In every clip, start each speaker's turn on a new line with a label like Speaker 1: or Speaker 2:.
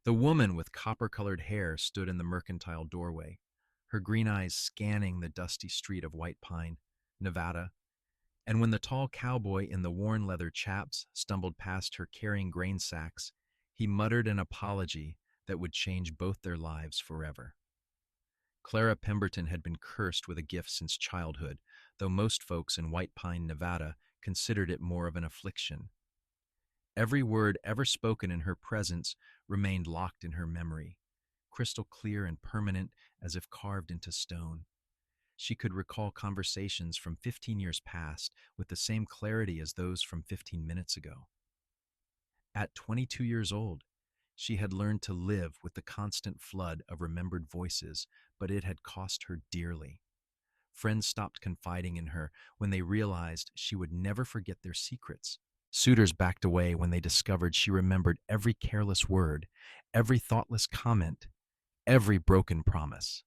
Speaker 1: The woman with copper-colored hair stood in the mercantile doorway, her green eyes scanning the dusty street of White Pine, Nevada. And when the tall cowboy in the worn leather chaps stumbled past her carrying grain sacks, he muttered an apology that would change both their lives forever. Clara Pemberton had been cursed with a gift since childhood, though most folks in White Pine, Nevada, considered it more of an affliction. Every word ever spoken in her presence remained locked in her memory, crystal clear and permanent as if carved into stone. She could recall conversations from 15 years past with the same clarity as those from 15 minutes ago. At 22 years old, she had learned to live with the constant flood of remembered voices, but it had cost her dearly. Friends stopped confiding in her when they realized she would never forget their secrets. Suitors backed away when they discovered she remembered every careless word, every thoughtless comment, every broken promise.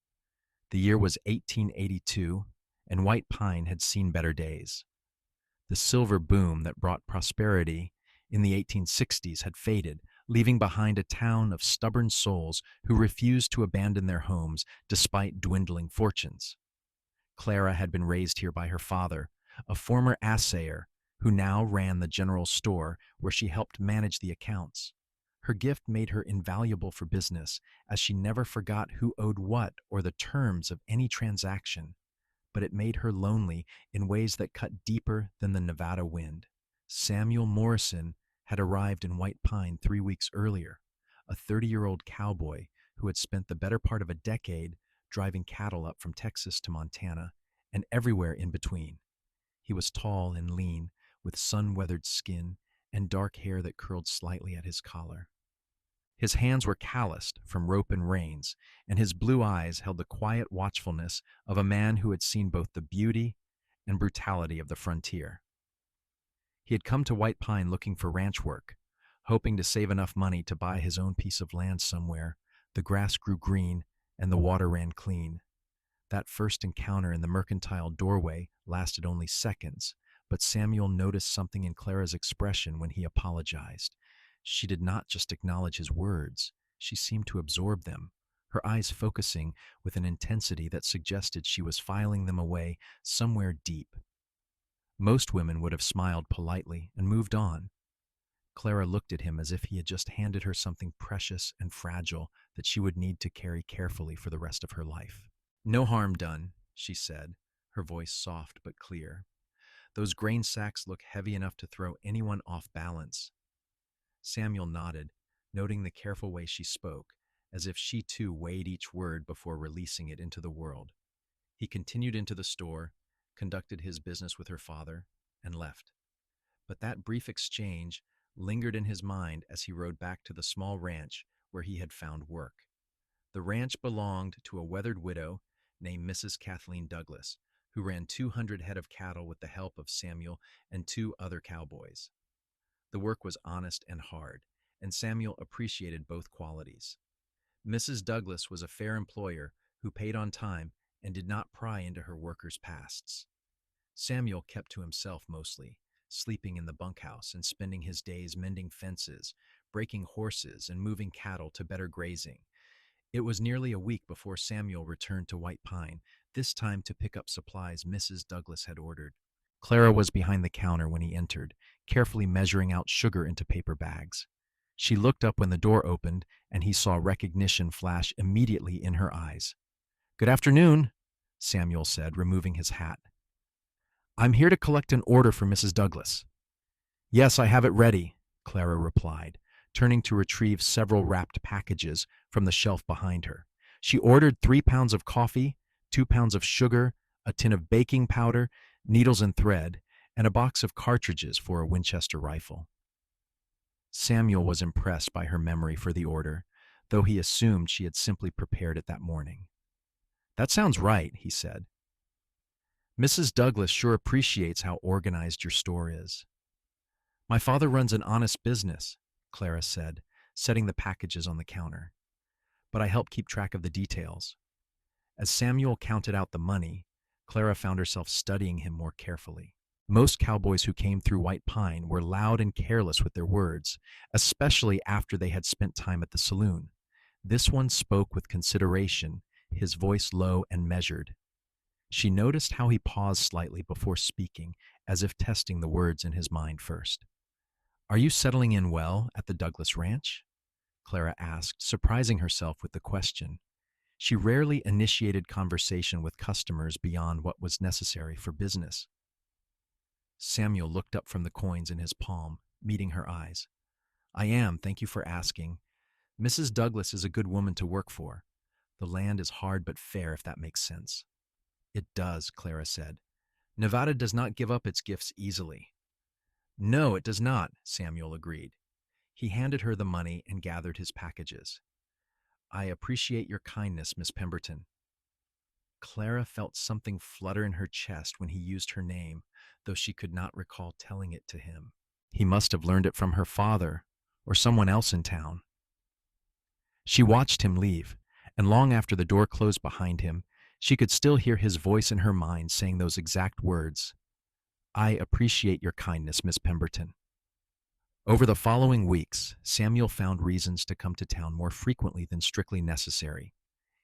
Speaker 1: The year was 1882, and White Pine had seen better days. The silver boom that brought prosperity in the 1860s had faded, leaving behind a town of stubborn souls who refused to abandon their homes despite dwindling fortunes. Clara had been raised here by her father, a former assayer who now ran the general store where she helped manage the accounts. Her gift made her invaluable for business, as she never forgot who owed what or the terms of any transaction, but it made her lonely in ways that cut deeper than the Nevada wind. Samuel Morrison had arrived in White Pine 3 weeks earlier, a 30-year-old cowboy who had spent the better part of a decade driving cattle up from Texas to Montana and everywhere in between. He was tall and lean, with sun-weathered skin and dark hair that curled slightly at his collar. His hands were calloused from rope and reins, and his blue eyes held the quiet watchfulness of a man who had seen both the beauty and brutality of the frontier. He had come to White Pine looking for ranch work, hoping to save enough money to buy his own piece of land somewhere. The grass grew green and the water ran clean. That first encounter in the mercantile doorway lasted only seconds, but Samuel noticed something in Clara's expression when he apologized. She did not just acknowledge his words, she seemed to absorb them, her eyes focusing with an intensity that suggested she was filing them away somewhere deep. Most women would have smiled politely and moved on. Clara looked at him as if he had just handed her something precious and fragile that she would need to carry carefully for the rest of her life. "No harm done," she said, her voice soft but clear. "Those grain sacks look heavy enough to throw anyone off balance." Samuel nodded, noting the careful way she spoke, as if she too weighed each word before releasing it into the world. He continued into the store, conducted his business with her father, and left. But that brief exchange lingered in his mind as he rode back to the small ranch where he had found work. The ranch belonged to a weathered widow named Mrs. Kathleen Douglas, who ran 200 head of cattle with the help of Samuel and 2 other cowboys. The work was honest and hard, and Samuel appreciated both qualities. Mrs. Douglas was a fair employer who paid on time and did not pry into her workers' pasts. Samuel kept to himself mostly, sleeping in the bunkhouse and spending his days mending fences, breaking horses, and moving cattle to better grazing. It was nearly a week before Samuel returned to White Pine, this time to pick up supplies Mrs. Douglas had ordered. Clara was behind the counter when he entered, carefully measuring out sugar into paper bags. She looked up when the door opened, and he saw recognition flash immediately in her eyes. "Good afternoon," Samuel said, removing his hat. "I'm here to collect an order for Mrs. Douglas." "Yes, I have it ready," Clara replied, turning to retrieve several wrapped packages from the shelf behind her. She ordered 3 pounds of coffee, 2 pounds of sugar, a tin of baking powder, needles and thread, and a box of cartridges for a Winchester rifle. Samuel was impressed by her memory for the order, though he assumed she had simply prepared it that morning. "That sounds right," he said. "Mrs. Douglas sure appreciates how organized your store is." "My father runs an honest business," Clara said, setting the packages on the counter. "But I help keep track of the details." As Samuel counted out the money, Clara found herself studying him more carefully. Most cowboys who came through White Pine were loud and careless with their words, especially after they had spent time at the saloon. This one spoke with consideration, his voice low and measured. She noticed how he paused slightly before speaking, as if testing the words in his mind first. "Are you settling in well at the Douglas Ranch?" Clara asked, surprising herself with the question. She rarely initiated conversation with customers beyond what was necessary for business. Samuel looked up from the coins in his palm, meeting her eyes. "I am, thank you for asking. Mrs. Douglas is a good woman to work for. The land is hard but fair, if that makes sense." "It does," Clara said. "Nevada does not give up its gifts easily." "No, it does not," Samuel agreed. He handed her the money and gathered his packages. "I appreciate your kindness, Miss Pemberton." Clara felt something flutter in her chest when he used her name, though she could not recall telling it to him. He must have learned it from her father or someone else in town. She watched him leave, and long after the door closed behind him, she could still hear his voice in her mind saying those exact words. "I appreciate your kindness, Miss Pemberton." Over the following weeks, Samuel found reasons to come to town more frequently than strictly necessary.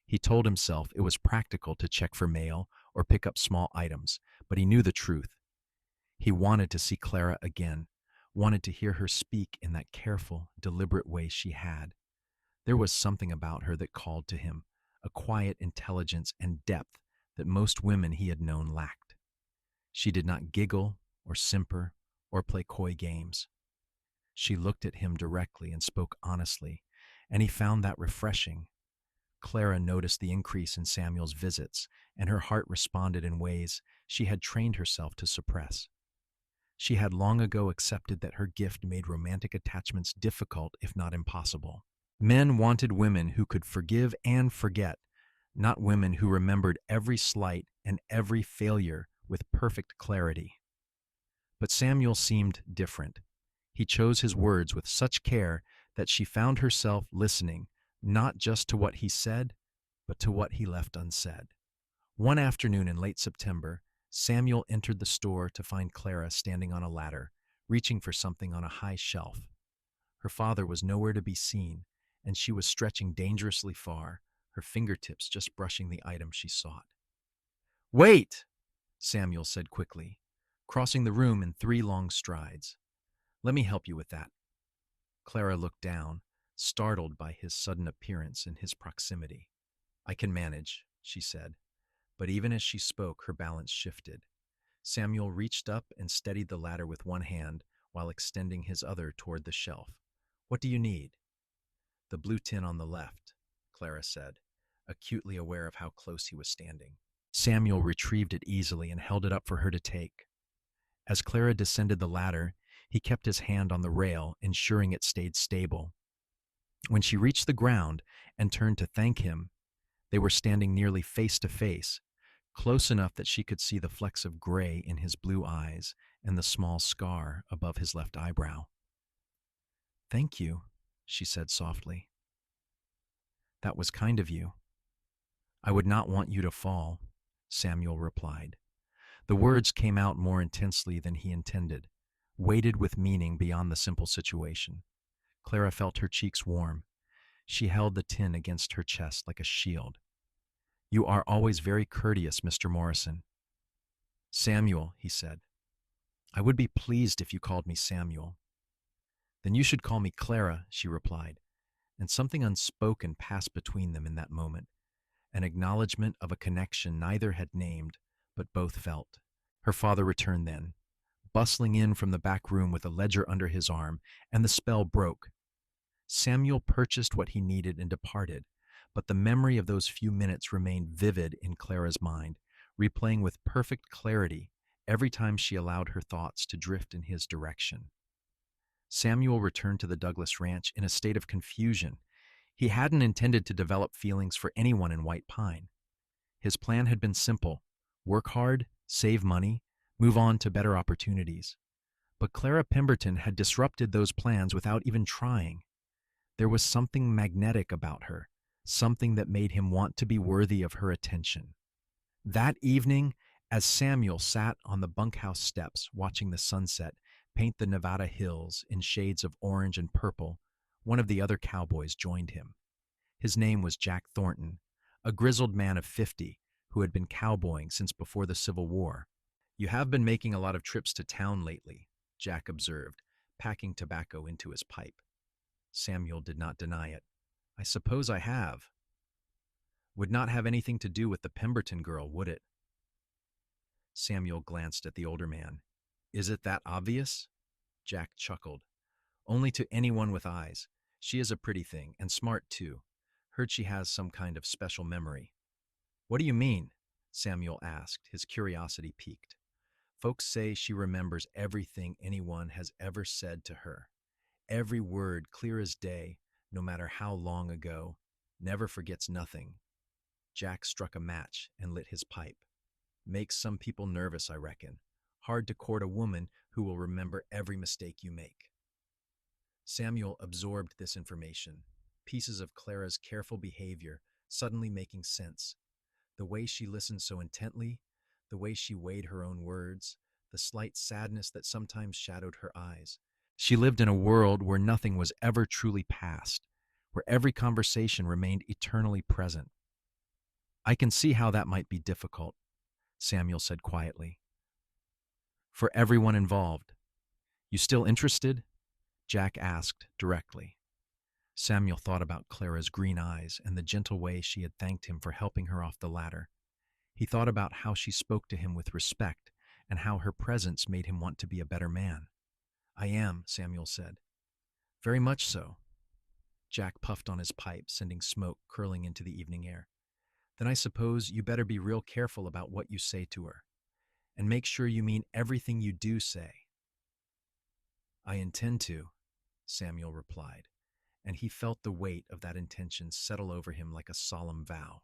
Speaker 1: He told himself it was practical to check for mail or pick up small items, but he knew the truth. He wanted to see Clara again, wanted to hear her speak in that careful, deliberate way she had. There was something about her that called to him, a quiet intelligence and depth that most women he had known lacked. She did not giggle or simper or play coy games. She looked at him directly and spoke honestly, and he found that refreshing. Clara noticed the increase in Samuel's visits, and her heart responded in ways she had trained herself to suppress. She had long ago accepted that her gift made romantic attachments difficult, if not impossible. Men wanted women who could forgive and forget, not women who remembered every slight and every failure with perfect clarity. But Samuel seemed different. He chose his words with such care that she found herself listening, not just to what he said, but to what he left unsaid. One afternoon in late September, Samuel entered the store to find Clara standing on a ladder, reaching for something on a high shelf. Her father was nowhere to be seen, and she was stretching dangerously far, her fingertips just brushing the item she sought. "Wait!" Samuel said quickly, crossing the room in 3 long strides. "Let me help you with that." Clara looked down, startled by his sudden appearance and his proximity. "I can manage," she said, but even as she spoke, her balance shifted. Samuel reached up and steadied the ladder with one hand while extending his other toward the shelf. "What do you need?" "The blue tin on the left," Clara said, acutely aware of how close he was standing. Samuel retrieved it easily and held it up for her to take. As Clara descended the ladder, he kept his hand on the rail, ensuring it stayed stable. When she reached the ground and turned to thank him, they were standing nearly face to face, close enough that she could see the flecks of gray in his blue eyes and the small scar above his left eyebrow. "Thank you," she said softly. "That was kind of you." "I would not want you to fall," Samuel replied. The words came out more intensely than he intended, weighted with meaning beyond the simple situation. Clara felt her cheeks warm. She held the tin against her chest like a shield. "You are always very courteous, Mr. Morrison." "Samuel," he said. "I would be pleased if you called me Samuel." "Then you should call me Clara," she replied, and something unspoken passed between them in that moment, an acknowledgement of a connection neither had named, but both felt. Her father returned then, bustling in from the back room with a ledger under his arm, and the spell broke. Samuel purchased what he needed and departed, but the memory of those few minutes remained vivid in Clara's mind, replaying with perfect clarity every time she allowed her thoughts to drift in his direction. Samuel returned to the Douglas Ranch in a state of confusion. He hadn't intended to develop feelings for anyone in White Pine. His plan had been simple: work hard, save money, move on to better opportunities. But Clara Pemberton had disrupted those plans without even trying. There was something magnetic about her, something that made him want to be worthy of her attention. That evening, As Samuel sat on the bunkhouse steps watching the sunset paint the Nevada hills in shades of orange and purple, one of the other cowboys joined him. His name was Jack Thornton, a grizzled man of 50 who had been cowboying since before the Civil War. "You have been making a lot of trips to town lately," Jack observed, packing tobacco into his pipe. Samuel did not deny it. "I suppose I have." "Would not have anything to do with the Pemberton girl, would it?" Samuel glanced at the older man. "Is it that obvious?" Jack chuckled. "Only to anyone with eyes. She is a pretty thing, and smart too. Heard she has some kind of special memory." "What do you mean?" Samuel asked, his curiosity piqued. "Folks say she remembers everything anyone has ever said to her. Every word clear as day, no matter how long ago. Never forgets nothing." Jack struck a match and lit his pipe. "Makes some people nervous, I reckon. Hard to court a woman who will remember every mistake you make." Samuel absorbed this information, pieces of Clara's careful behavior suddenly making sense. The way she listened so intently, the way she weighed her own words, the slight sadness that sometimes shadowed her eyes. She lived in a world where nothing was ever truly past, where every conversation remained eternally present. "I can see how that might be difficult," Samuel said quietly. "For everyone involved. You still interested?" Jack asked directly. Samuel thought about Clara's green eyes and the gentle way she had thanked him for helping her off the ladder. He thought about how she spoke to him with respect and how her presence made him want to be a better man. "I am," Samuel said. "Very much so." Jack puffed on his pipe, sending smoke curling into the evening air. "Then I suppose you better be real careful about what you say to her, and make sure you mean everything you do say." "I intend to," Samuel replied, and he felt the weight of that intention settle over him like a solemn vow.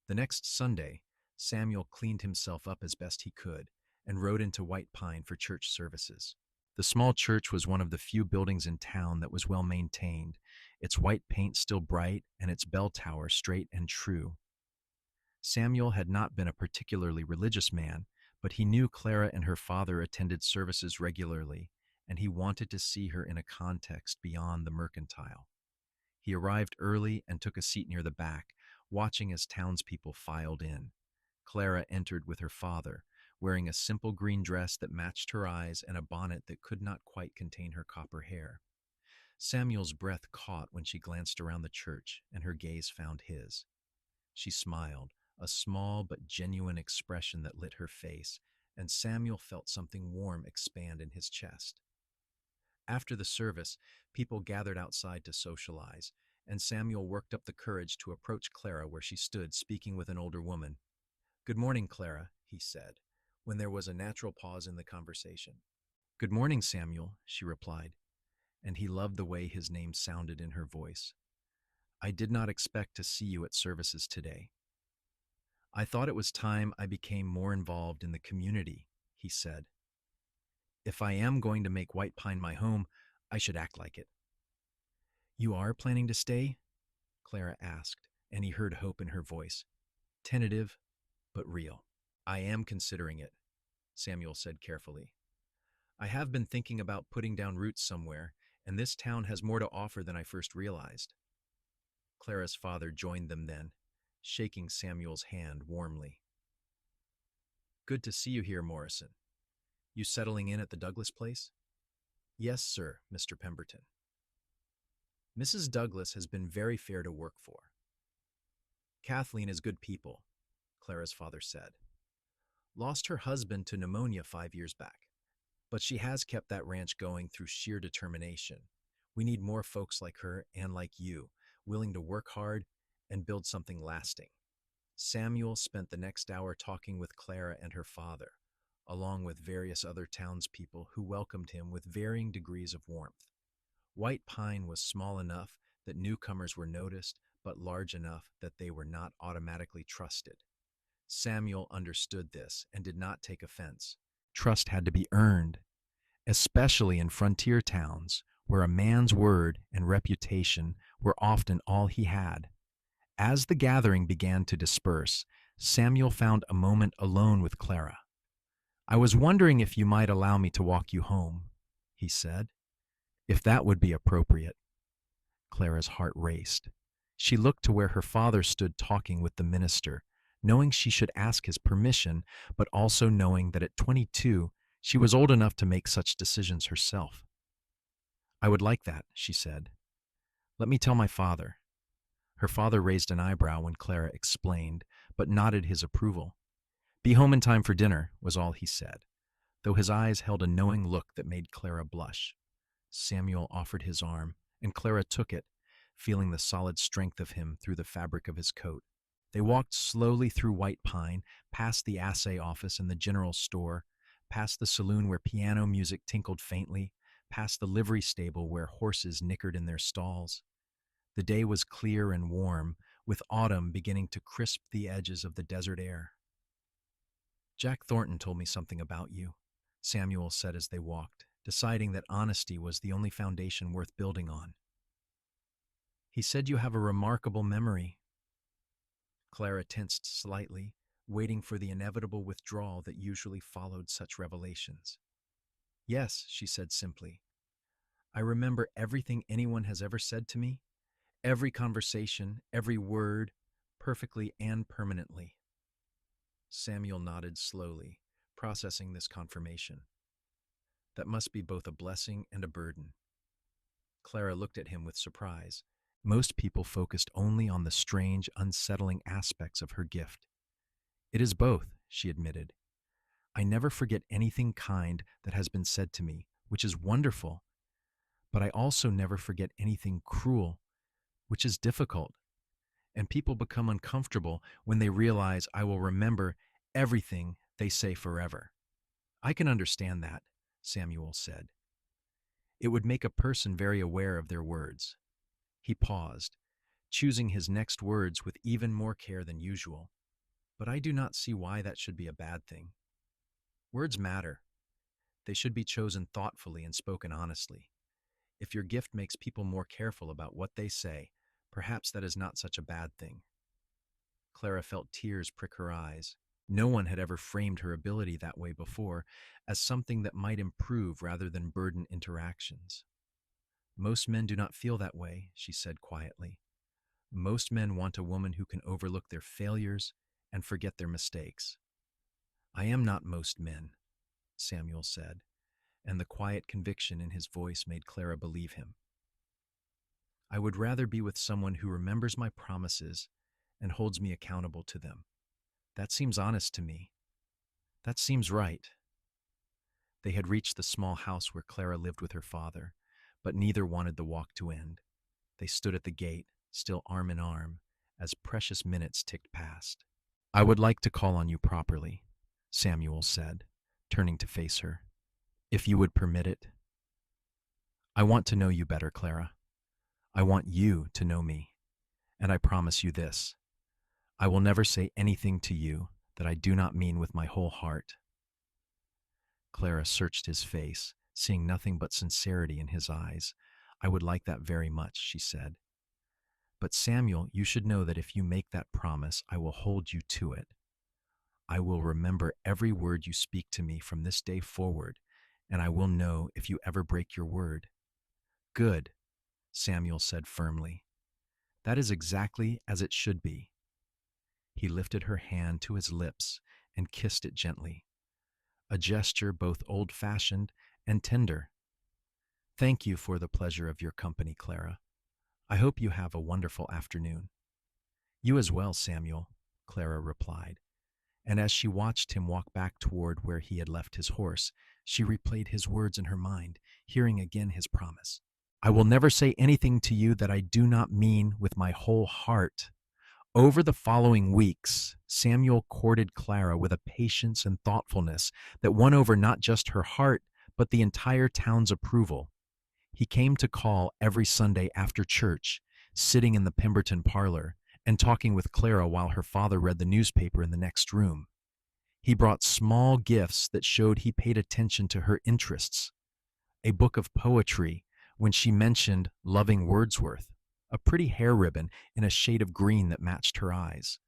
Speaker 1: The next Sunday, Samuel cleaned himself up as best he could and rode into White Pine for church services. The small church was one of the few buildings in town that was well maintained, its white paint still bright and its bell tower straight and true. Samuel had not been a particularly religious man, but he knew Clara and her father attended services regularly, and he wanted to see her in a context beyond the mercantile. He arrived early and took a seat near the back, watching as townspeople filed in. Clara entered with her father, wearing a simple green dress that matched her eyes and a bonnet that could not quite contain her copper hair. Samuel's breath caught when she glanced around the church, and her gaze found his. She smiled, a small but genuine expression that lit her face, and Samuel felt something warm expand in his chest. After the service, people gathered outside to socialize, and Samuel worked up the courage to approach Clara where she stood speaking with an older woman. "Good morning, Clara," he said, when there was a natural pause in the conversation. "Good morning, Samuel," she replied, and he loved the way his name sounded in her voice. "I did not expect to see you at services today." "I thought it was time I became more involved in the community," he said. "If I am going to make White Pine my home, I should act like it." "You are planning to stay?" Clara asked, and he heard hope in her voice. Tentative, but real. "I am considering it," Samuel said carefully. "I have been thinking about putting down roots somewhere, and this town has more to offer than I first realized." Clara's father joined them then, shaking Samuel's hand warmly. "Good to see you here, Morrison. You settling in at the Douglas place?" "Yes, sir, Mr. Pemberton." "Mrs. Douglas has been very fair to work for." "Kathleen is good people," Clara's father said. "Lost her husband to pneumonia 5 years back, but she has kept that ranch going through sheer determination. We need more folks like her and like you, willing to work hard and build something lasting." Samuel spent the next hour talking with Clara and her father, along with various other townspeople who welcomed him with varying degrees of warmth. White Pine was small enough that newcomers were noticed, but large enough that they were not automatically trusted. Samuel understood this and did not take offense. Trust had to be earned, especially in frontier towns where a man's word and reputation were often all he had. As the gathering began to disperse, Samuel found a moment alone with Clara. "I was wondering if you might allow me to walk you home," he said, "if that would be appropriate." Clara's heart raced. She looked to where her father stood talking with the minister, knowing she should ask his permission, but also knowing that at 22, she was old enough to make such decisions herself. "I would like that," she said. "Let me tell my father." Her father raised an eyebrow when Clara explained, but nodded his approval. "Be home in time for dinner," was all he said, though his eyes held a knowing look that made Clara blush. Samuel offered his arm, and Clara took it, feeling the solid strength of him through the fabric of his coat. They walked slowly through White Pine, past the assay office and the general store, past the saloon where piano music tinkled faintly, past the livery stable where horses nickered in their stalls. The day was clear and warm, with autumn beginning to crisp the edges of the desert air. "Jack Thornton told me something about you," Samuel said as they walked, deciding that honesty was the only foundation worth building on. "He said you have a remarkable memory." Clara tensed slightly, waiting for the inevitable withdrawal that usually followed such revelations. "Yes," she said simply. "I remember everything anyone has ever said to me, every conversation, every word, perfectly and permanently." Samuel nodded slowly, processing this confirmation. That must be both a blessing and a burden. Clara looked at him with surprise. Most people focused only on the strange, unsettling aspects of her gift. "It is both," she admitted. "I never forget anything kind that has been said to me, which is wonderful, but I also never forget anything cruel, which is difficult. And people become uncomfortable when they realize I will remember everything they say forever." "I can understand that," Samuel said. "It would make a person very aware of their words." He paused, choosing his next words with even more care than usual. "But I do not see why that should be a bad thing. Words matter. They should be chosen thoughtfully and spoken honestly. If your gift makes people more careful about what they say, perhaps that is not such a bad thing." Clara felt tears prick her eyes. No one had ever framed her ability that way before, as something that might improve rather than burden interactions. "Most men do not feel that way," she said quietly. "Most men want a woman who can overlook their failures and forget their mistakes." "I am not most men," Samuel said, and the quiet conviction in his voice made Clara believe him. "I would rather be with someone who remembers my promises and holds me accountable to them. That seems honest to me. That seems right." They had reached the small house where Clara lived with her father, but neither wanted the walk to end. They stood at the gate, still arm in arm, as precious minutes ticked past. "I would like to call on you properly," Samuel said, turning to face her. "If you would permit it." "I want to know you better, Clara. I want you to know me. And I promise you this. I will never say anything to you that I do not mean with my whole heart." Clara searched his face, seeing nothing but sincerity in his eyes. "I would like that very much," she said. "But Samuel, you should know that if you make that promise, I will hold you to it. I will remember every word you speak to me from this day forward, and I will know if you ever break your word." "Good," Samuel said firmly. "That is exactly as it should be." He lifted her hand to his lips and kissed it gently, a gesture both old-fashioned and tender. "Thank you for the pleasure of your company, Clara. I hope you have a wonderful afternoon." "You as well, Samuel," Clara replied, and as she watched him walk back toward where he had left his horse, she replayed his words in her mind, hearing again his promise. "I will never say anything to you that I do not mean with my whole heart." Over the following weeks, Samuel courted Clara with a patience and thoughtfulness that won over not just her heart, but the entire town's approval. He came to call every Sunday after church, sitting in the Pemberton parlor, and talking with Clara while her father read the newspaper in the next room. He brought small gifts that showed he paid attention to her interests. A book of poetry when she mentioned loving Wordsworth, a pretty hair ribbon in a shade of green that matched her eyes,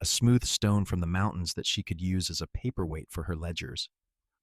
Speaker 1: a smooth stone from the mountains that she could use as a paperweight for her ledgers.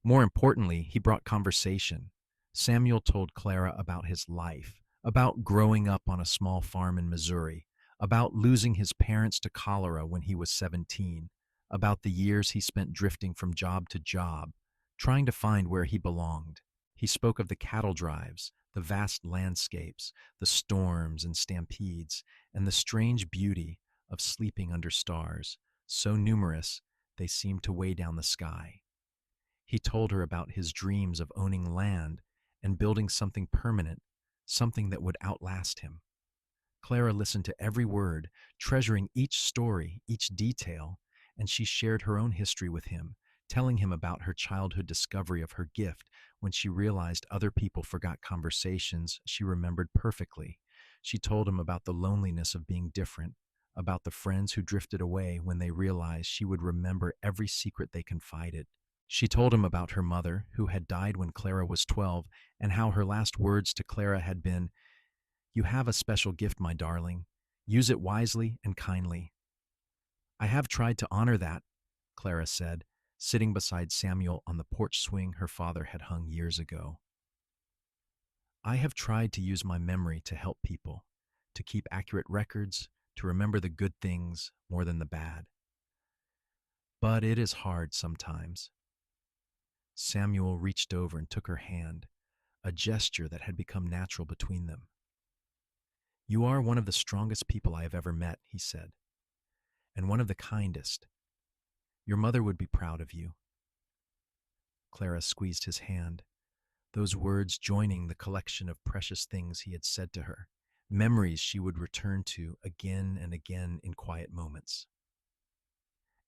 Speaker 1: More importantly, he brought conversation. Samuel told Clara about his life, about growing up on a small farm in Missouri, about losing his parents to cholera when he was 17, about the years he spent drifting from job to job, trying to find where he belonged. He spoke of the cattle drives, the vast landscapes, the storms and stampedes, and the strange beauty of sleeping under stars, so numerous they seemed to weigh down the sky. He told her about his dreams of owning land and building something permanent, something that would outlast him. Clara listened to every word, treasuring each story, each detail, and she shared her own history with him, telling him about her childhood discovery of her gift when she realized other people forgot conversations she remembered perfectly. She told him about the loneliness of being different, about the friends who drifted away when they realized she would remember every secret they confided. She told him about her mother, who had died when Clara was 12, and how her last words to Clara had been, "You have a special gift, my darling. Use it wisely and kindly." "I have tried to honor that," Clara said, sitting beside Samuel on the porch swing her father had hung years ago. "I have tried to use my memory to help people, to keep accurate records, to remember the good things more than the bad. But it is hard sometimes." Samuel reached over and took her hand, a gesture that had become natural between them. "You are one of the strongest people I have ever met," he said, "and one of the kindest. Your mother would be proud of you." Clara squeezed his hand, those words joining the collection of precious things he had said to her, memories she would return to again and again in quiet moments.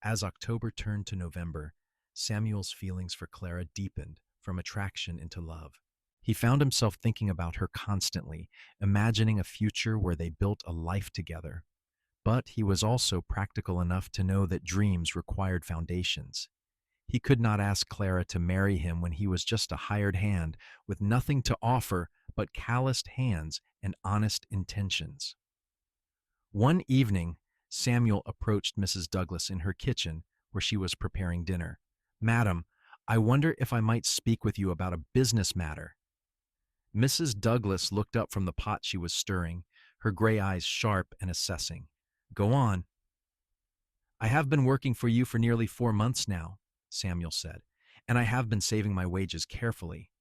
Speaker 1: As October turned to November, Samuel's feelings for Clara deepened from attraction into love. He found himself thinking about her constantly, imagining a future where they built a life together. But he was also practical enough to know that dreams required foundations. He could not ask Clara to marry him when he was just a hired hand with nothing to offer but calloused hands and honest intentions. One evening, Samuel approached Mrs. Douglas in her kitchen where she was preparing dinner. "Madam, I wonder if I might speak with you about a business matter." Mrs. Douglas looked up from the pot she was stirring, her gray eyes sharp and assessing. "Go on." "I have been working for you for nearly 4 months now," Samuel said, "and I have been saving my wages carefully.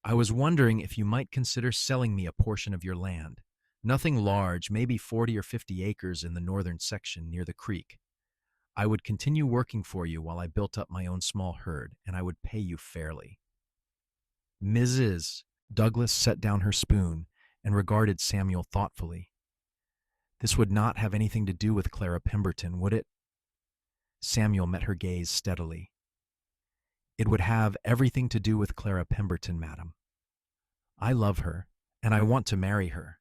Speaker 1: I was wondering if you might consider selling me a portion of your land. Nothing large, maybe 40 or 50 acres in the northern section near the creek. I would continue working for you while I built up my own small herd, and I would pay you fairly." Mrs. Douglas set down her spoon and regarded Samuel thoughtfully. "This would not have anything to do with Clara Pemberton, would it?" Samuel met her gaze steadily. "It would have everything to do with Clara Pemberton, madam. I love her, and I want to marry her.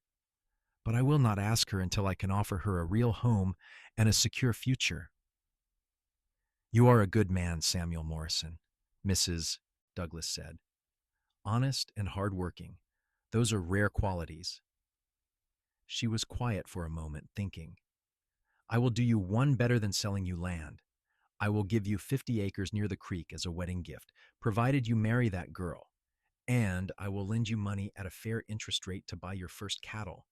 Speaker 1: But I will not ask her until I can offer her a real home and a secure future." "You are a good man, Samuel Morrison," Mrs. Douglas said. "Honest and hard-working. Those are rare qualities." She was quiet for a moment, thinking. "I will do you one better than selling you land. I will give you 50 acres near the creek as a wedding gift, provided you marry that girl. And I will lend you money at a fair interest rate to buy your first cattle.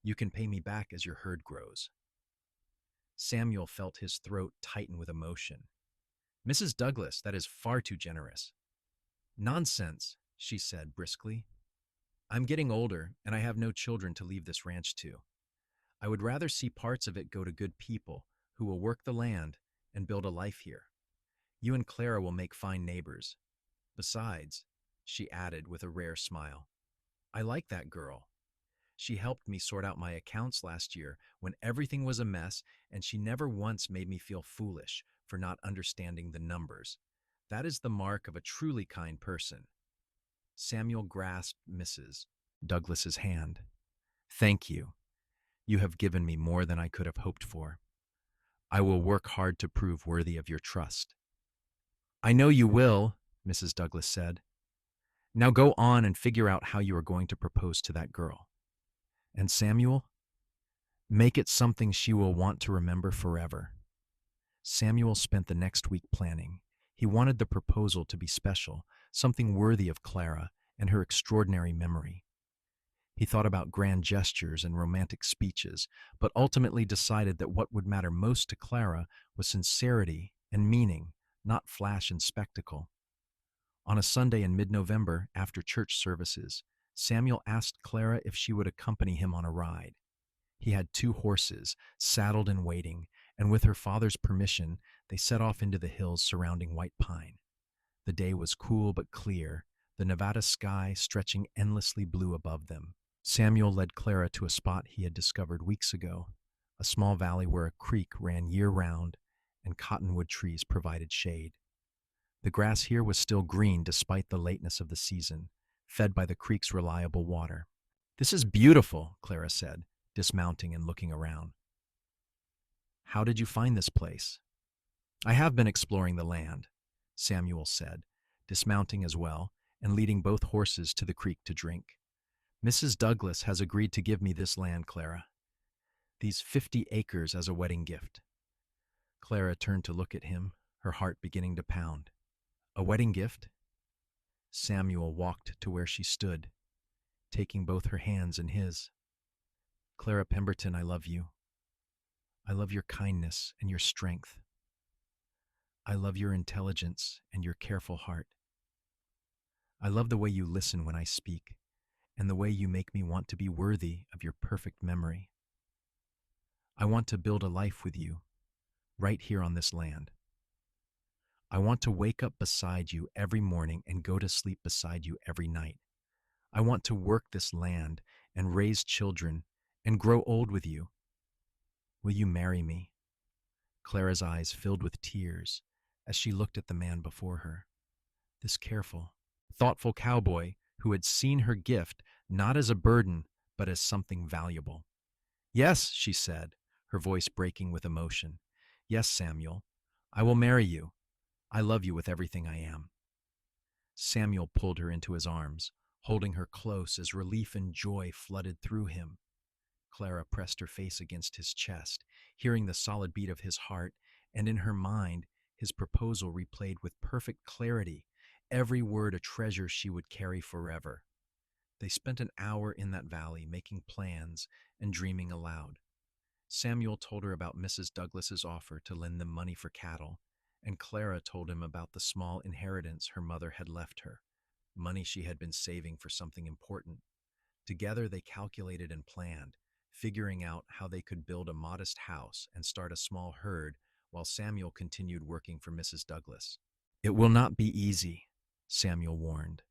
Speaker 1: You can pay me back as your herd grows." Samuel felt his throat tighten with emotion. "Mrs. Douglas, that is far too generous." "Nonsense," she said briskly. "I'm getting older, and I have no children to leave this ranch to. I would rather see parts of it go to good people who will work the land and build a life here. You and Clara will make fine neighbors. Besides," she added with a rare smile, "I like that girl. She helped me sort out my accounts last year when everything was a mess, and she never once made me feel foolish for not understanding the numbers. That is the mark of a truly kind person." Samuel grasped Mrs. Douglas's hand. "Thank you. You have given me more than I could have hoped for. I will work hard to prove worthy of your trust." "I know you will," Mrs. Douglas said. "Now go on and figure out how you are going to propose to that girl. And Samuel, make it something she will want to remember forever." Samuel spent the next week planning. He wanted the proposal to be special, something worthy of Clara and her extraordinary memory. He thought about grand gestures and romantic speeches, but ultimately decided that what would matter most to Clara was sincerity and meaning, not flash and spectacle. On a Sunday in mid-November, after church services, Samuel asked Clara if she would accompany him on a ride. He had 2 horses, saddled and waiting, and with her father's permission, they set off into the hills surrounding White Pine. The day was cool but clear, the Nevada sky stretching endlessly blue above them. Samuel led Clara to a spot he had discovered weeks ago, a small valley where a creek ran year-round and cottonwood trees provided shade. The grass here was still green despite the lateness of the season, fed by the creek's reliable water. "This is beautiful," Clara said, dismounting and looking around. "How did you find this place?" "I have been exploring the land," Samuel said, dismounting as well and leading both horses to the creek to drink. "Mrs. Douglas has agreed to give me this land, Clara. These 50 acres as a wedding gift." Clara turned to look at him, her heart beginning to pound. "A wedding gift?" Samuel walked to where she stood, taking both her hands in his. "Clara Pemberton, I love you. I love your kindness and your strength. I love your intelligence and your careful heart. I love the way you listen when I speak, and the way you make me want to be worthy of your perfect memory. I want to build a life with you, right here on this land. I want to wake up beside you every morning and go to sleep beside you every night. I want to work this land and raise children and grow old with you. Will you marry me?" Clara's eyes filled with tears as she looked at the man before her. This careful, thoughtful cowboy who had seen her gift not as a burden, but as something valuable. "Yes," she said, her voice breaking with emotion. "Yes, Samuel, I will marry you. I love you with everything I am." Samuel pulled her into his arms, holding her close as relief and joy flooded through him. Clara pressed her face against his chest, hearing the solid beat of his heart, and in her mind, his proposal replayed with perfect clarity, every word a treasure she would carry forever. They spent an hour in that valley making plans and dreaming aloud. Samuel told her about Mrs. Douglas's offer to lend them money for cattle, and Clara told him about the small inheritance her mother had left her, money she had been saving for something important. Together they calculated and planned, figuring out how they could build a modest house and start a small herd while Samuel continued working for Mrs. Douglas. "It will not be easy," Samuel warned.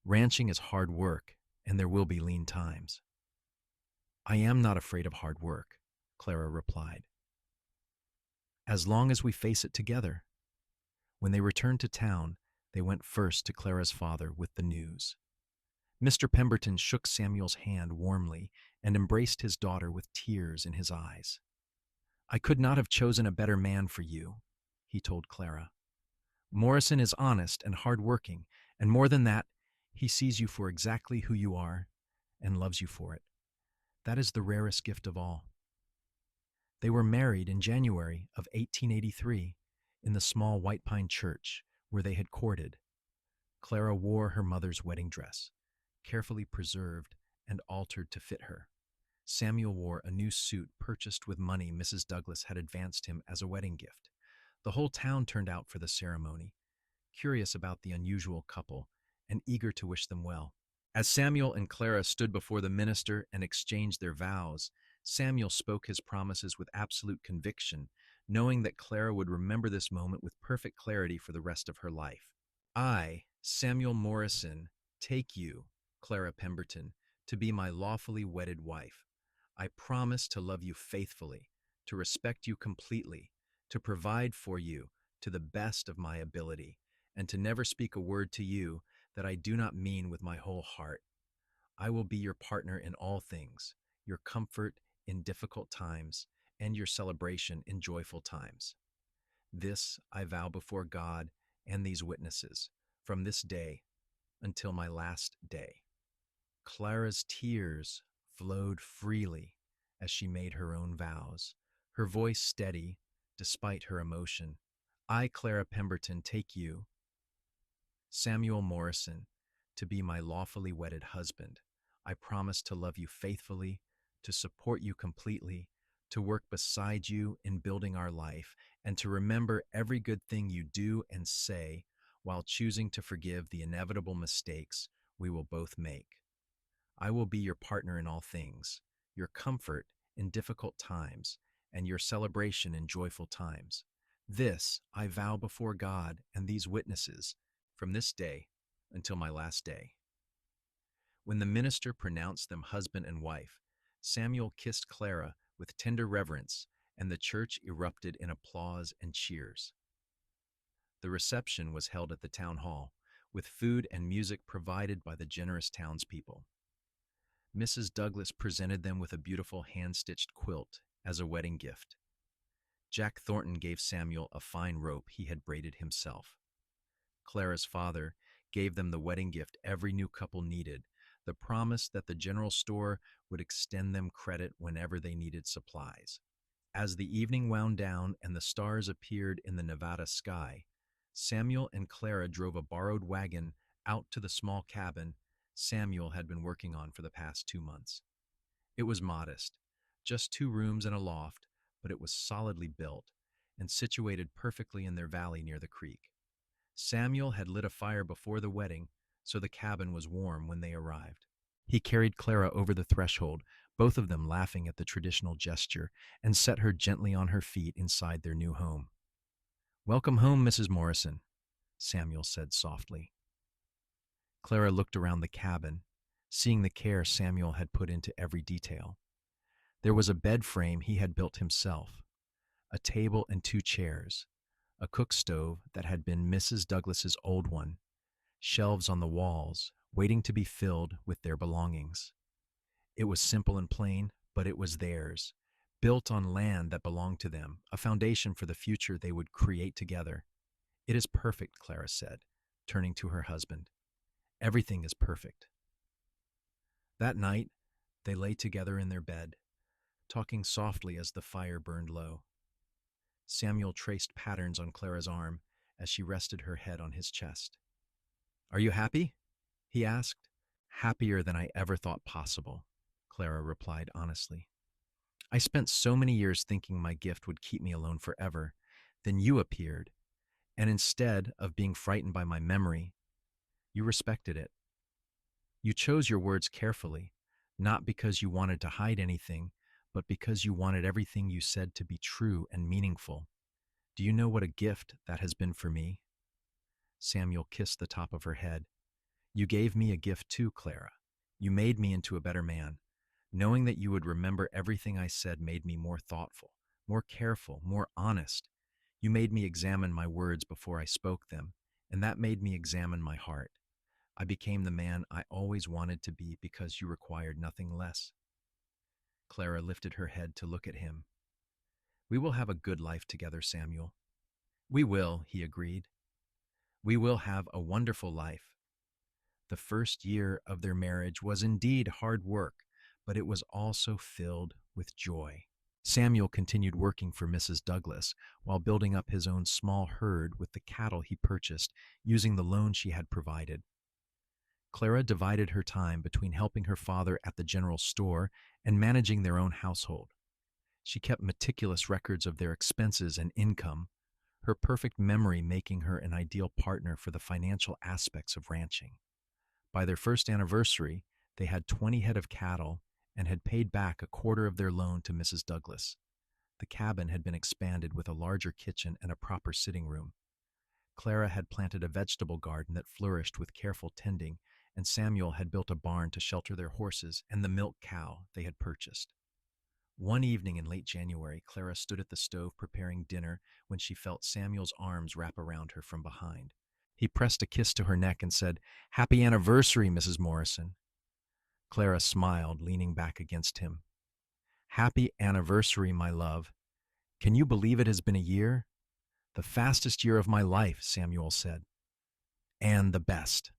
Speaker 1: "Ranching is hard work, and there will be lean times." "I am not afraid of hard work," Clara replied, "as long as we face it together." When they returned to town, they went first to Clara's father with the news. Mr. Pemberton shook Samuel's hand warmly and embraced his daughter with tears in his eyes. "I could not have chosen a better man for you," he told Clara. "Morrison is honest and hard-working, and more than that, he sees you for exactly who you are and loves you for it. That is the rarest gift of all." They were married in January of 1883 in the small White Pine Church where they had courted. Clara wore her mother's wedding dress, carefully preserved and altered to fit her. Samuel wore a new suit purchased with money Mrs. Douglas had advanced him as a wedding gift. The whole town turned out for the ceremony, curious about the unusual couple and eager to wish them well. As Samuel and Clara stood before the minister and exchanged their vows, Samuel spoke his promises with absolute conviction, knowing that Clara would remember this moment with perfect clarity for the rest of her life. "I, Samuel Morrison, take you, Clara Pemberton, to be my lawfully wedded wife. I promise to love you faithfully, to respect you completely, to provide for you to the best of my ability, and to never speak a word to you that I do not mean with my whole heart. I will be your partner in all things, your comfort in difficult times, and your celebration in joyful times. This I vow before God and these witnesses, from this day until my last day." Clara's tears flowed freely as she made her own vows, her voice steady, despite her emotion. I, Clara Pemberton, take you, Samuel Morrison, to be my lawfully wedded husband. I promise to love you faithfully, to support you completely, to work beside you in building our life, and to remember every good thing you do and say while choosing to forgive the inevitable mistakes we will both make. I will be your partner in all things, your comfort in difficult times, and your celebration in joyful times. This I vow before God and these witnesses from this day until my last day. When the minister pronounced them husband and wife, Samuel kissed Clara with tender reverence, and the church erupted in applause and cheers. The reception was held at the town hall, with food and music provided by the generous townspeople. Mrs. Douglas presented them with a beautiful hand-stitched quilt as a wedding gift. Jack Thornton gave Samuel a fine rope he had braided himself. Clara's father gave them the wedding gift every new couple needed, the promise that the general store would extend them credit whenever they needed supplies. As the evening wound down and the stars appeared in the Nevada sky, Samuel and Clara drove a borrowed wagon out to the small cabin Samuel had been working on for the past 2 months. It was modest, just 2 rooms and a loft, but it was solidly built and situated perfectly in their valley near the creek. Samuel had lit a fire before the wedding, so the cabin was warm when they arrived. He carried Clara over the threshold, both of them laughing at the traditional gesture, and set her gently on her feet inside their new home. "Welcome home, Mrs. Morrison," Samuel said softly. Clara looked around the cabin, seeing the care Samuel had put into every detail. There was a bed frame he had built himself, a table and 2 chairs, a cook stove that had been Mrs. Douglas's old one, shelves on the walls, waiting to be filled with their belongings. It was simple and plain, but it was theirs, built on land that belonged to them, a foundation for the future they would create together. "It is perfect," Clara said, turning to her husband. "Everything is perfect." That night, they lay together in their bed, talking softly as the fire burned low. Samuel traced patterns on Clara's arm as she rested her head on his chest. "Are you happy?" he asked. "Happier than I ever thought possible," Clara replied honestly. "I spent so many years thinking my gift would keep me alone forever. Then you appeared, and instead of being frightened by my memory, you respected it. You chose your words carefully, not because you wanted to hide anything, but because you wanted everything you said to be true and meaningful. Do you know what a gift that has been for me?" Samuel kissed the top of her head. "You gave me a gift too, Clara. You made me into a better man. Knowing that you would remember everything I said made me more thoughtful, more careful, more honest. You made me examine my words before I spoke them, and that made me examine my heart. I became the man I always wanted to be because you required nothing less." Clara lifted her head to look at him. "We will have a good life together, Samuel." "We will," he agreed. "We will have a wonderful life." The first year of their marriage was indeed hard work, but it was also filled with joy. Samuel continued working for Mrs. Douglas while building up his own small herd with the cattle he purchased using the loan she had provided. Clara divided her time between helping her father at the general store and managing their own household. She kept meticulous records of their expenses and income, her perfect memory making her an ideal partner for the financial aspects of ranching. By their first anniversary, they had 20 head of cattle and had paid back a quarter of their loan to Mrs. Douglas. The cabin had been expanded with a larger kitchen and a proper sitting room. Clara had planted a vegetable garden that flourished with careful tending, and Samuel had built a barn to shelter their horses and the milk cow they had purchased. One evening in late January, Clara stood at the stove preparing dinner when she felt Samuel's arms wrap around her from behind. He pressed a kiss to her neck and said, "Happy anniversary, Mrs. Morrison." Clara smiled, leaning back against him. "Happy anniversary, my love. Can you believe it has been a year?" "The fastest year of my life," Samuel said. "And the best."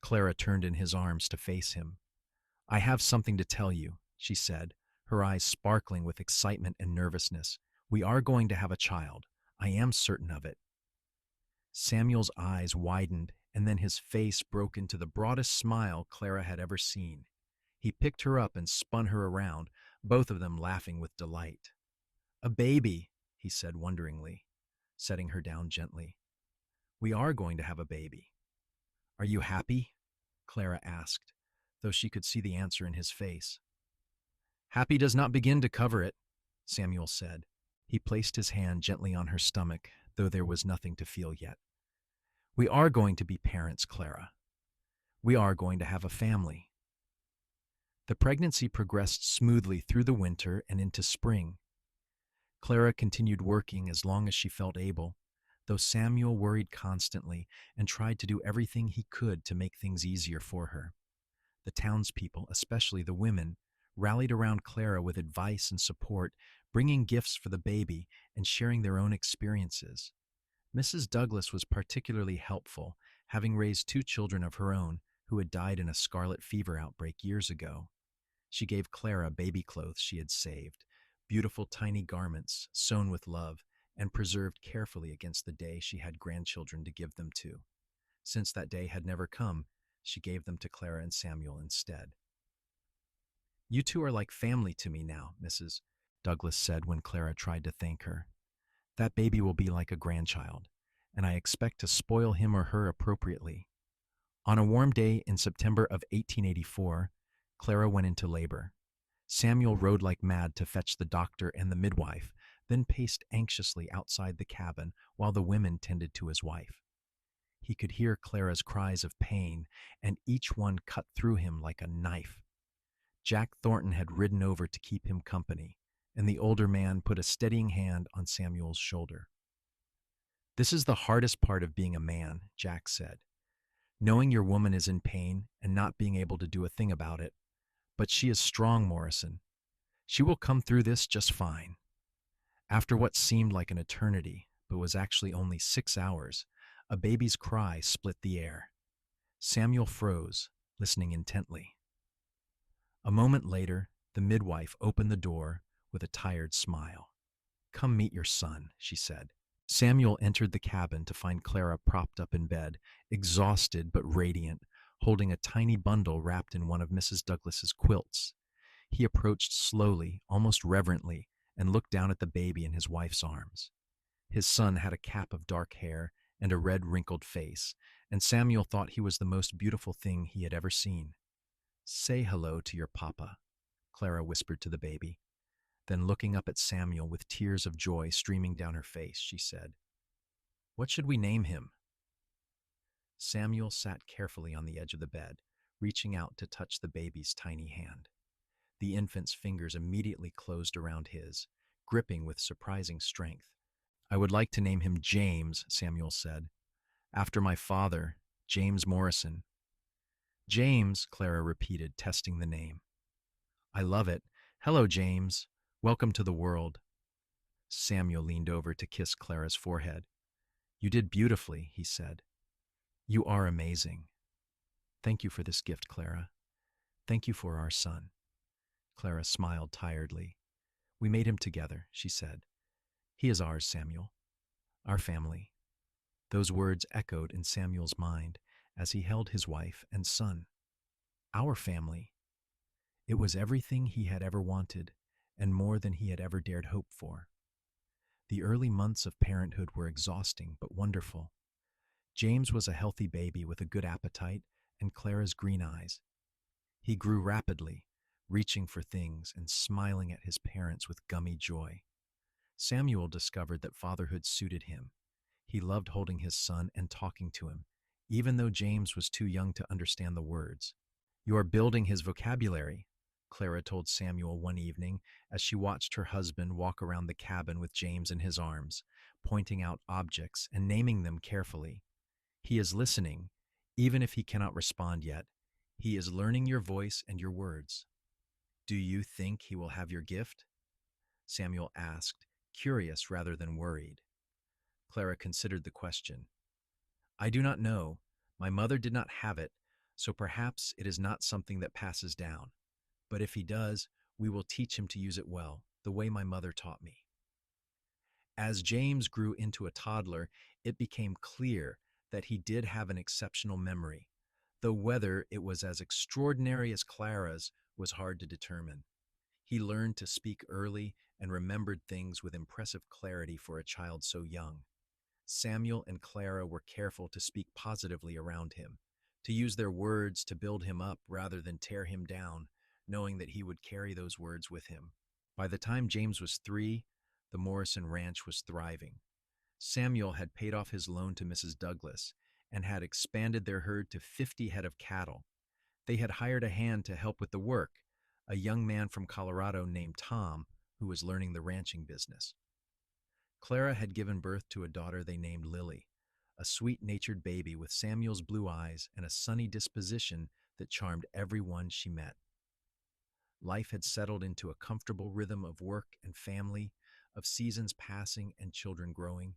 Speaker 1: Clara turned in his arms to face him. "I have something to tell you," she said, her eyes sparkling with excitement and nervousness. We are going to have a child. I am certain of it. Samuel's eyes widened, and then his face broke into the broadest smile Clara had ever seen. He picked her up and spun her around, both of them laughing with delight. A baby, he said wonderingly, setting her down gently. We are going to have a baby. Are you happy? Clara asked, though she could see the answer in his face. Happy does not begin to cover it, Samuel said. He placed his hand gently on her stomach, though there was nothing to feel yet. We are going to be parents, Clara. We are going to have a family. The pregnancy progressed smoothly through the winter and into spring. Clara continued working as long as she felt able, though Samuel worried constantly and tried to do everything he could to make things easier for her. The townspeople, especially the women, rallied around Clara with advice and support, bringing gifts for the baby and sharing their own experiences. Mrs. Douglas was particularly helpful, having raised 2 children of her own who had died in a scarlet fever outbreak years ago. She gave Clara baby clothes she had saved, beautiful tiny garments sewn with love and preserved carefully against the day she had grandchildren to give them to. Since that day had never come, she gave them to Clara and Samuel instead. You two are like family to me now, Mrs. Douglas said when Clara tried to thank her. That baby will be like a grandchild, and I expect to spoil him or her appropriately. On a warm day in September of 1884, Clara went into labor. Samuel rode like mad to fetch the doctor and the midwife, then paced anxiously outside the cabin while the women tended to his wife. He could hear Clara's cries of pain, and each one cut through him like a knife. Jack Thornton had ridden over to keep him company, and the older man put a steadying hand on Samuel's shoulder. This is the hardest part of being a man, Jack said. Knowing your woman is in pain and not being able to do a thing about it. But she is strong, Morrison. She will come through this just fine. After what seemed like an eternity, but was actually only 6 hours, a baby's cry split the air. Samuel froze, listening intently. A moment later, the midwife opened the door with a tired smile. Come meet your son, she said. Samuel entered the cabin to find Clara propped up in bed, exhausted but radiant, holding a tiny bundle wrapped in one of Mrs. Douglas's quilts. He approached slowly, almost reverently, and looked down at the baby in his wife's arms. His son had a cap of dark hair and a red, wrinkled face, and Samuel thought he was the most beautiful thing he had ever seen. Say hello to your papa, Clara whispered to the baby. Then looking up at Samuel with tears of joy streaming down her face, she said, What should we name him? Samuel sat carefully on the edge of the bed, reaching out to touch the baby's tiny hand. The infant's fingers immediately closed around his, gripping with surprising strength. I would like to name him James, Samuel said. After my father, James Morrison. James, Clara repeated, testing the name. I love it. Hello, James. Welcome to the world. Samuel leaned over to kiss Clara's forehead. You did beautifully, he said. You are amazing. Thank you for this gift, Clara. Thank you for our son. Clara smiled tiredly. We made him together, she said. He is ours, Samuel. Our family. Those words echoed in Samuel's mind as he held his wife and son. Our family. It was everything he had ever wanted, and more than he had ever dared hope for. The early months of parenthood were exhausting but wonderful. James was a healthy baby with a good appetite and Clara's green eyes. He grew rapidly, reaching for things and smiling at his parents with gummy joy. Samuel discovered that fatherhood suited him. He loved holding his son and talking to him, even though James was too young to understand the words. You are building his vocabulary, Clara told Samuel one evening as she watched her husband walk around the cabin with James in his arms, pointing out objects and naming them carefully. He is listening, even if he cannot respond yet. He is learning your voice and your words. Do you think he will have your gift? Samuel asked, curious rather than worried. Clara considered the question. I do not know. My mother did not have it, so perhaps it is not something that passes down. But if he does, we will teach him to use it well, the way my mother taught me. As James grew into a toddler, it became clear that he did have an exceptional memory, though whether it was as extraordinary as Clara's was hard to determine. He learned to speak early and remembered things with impressive clarity for a child so young. Samuel and Clara were careful to speak positively around him, to use their words to build him up rather than tear him down, knowing that he would carry those words with him. By the time James was 3, the Morrison Ranch was thriving. Samuel had paid off his loan to Mrs. Douglas and had expanded their herd to 50 head of cattle. They had hired a hand to help with the work, a young man from Colorado named Tom, who was learning the ranching business. Clara had given birth to a daughter they named Lily, a sweet-natured baby with Samuel's blue eyes and a sunny disposition that charmed everyone she met. Life had settled into a comfortable rhythm of work and family, of seasons passing and children growing.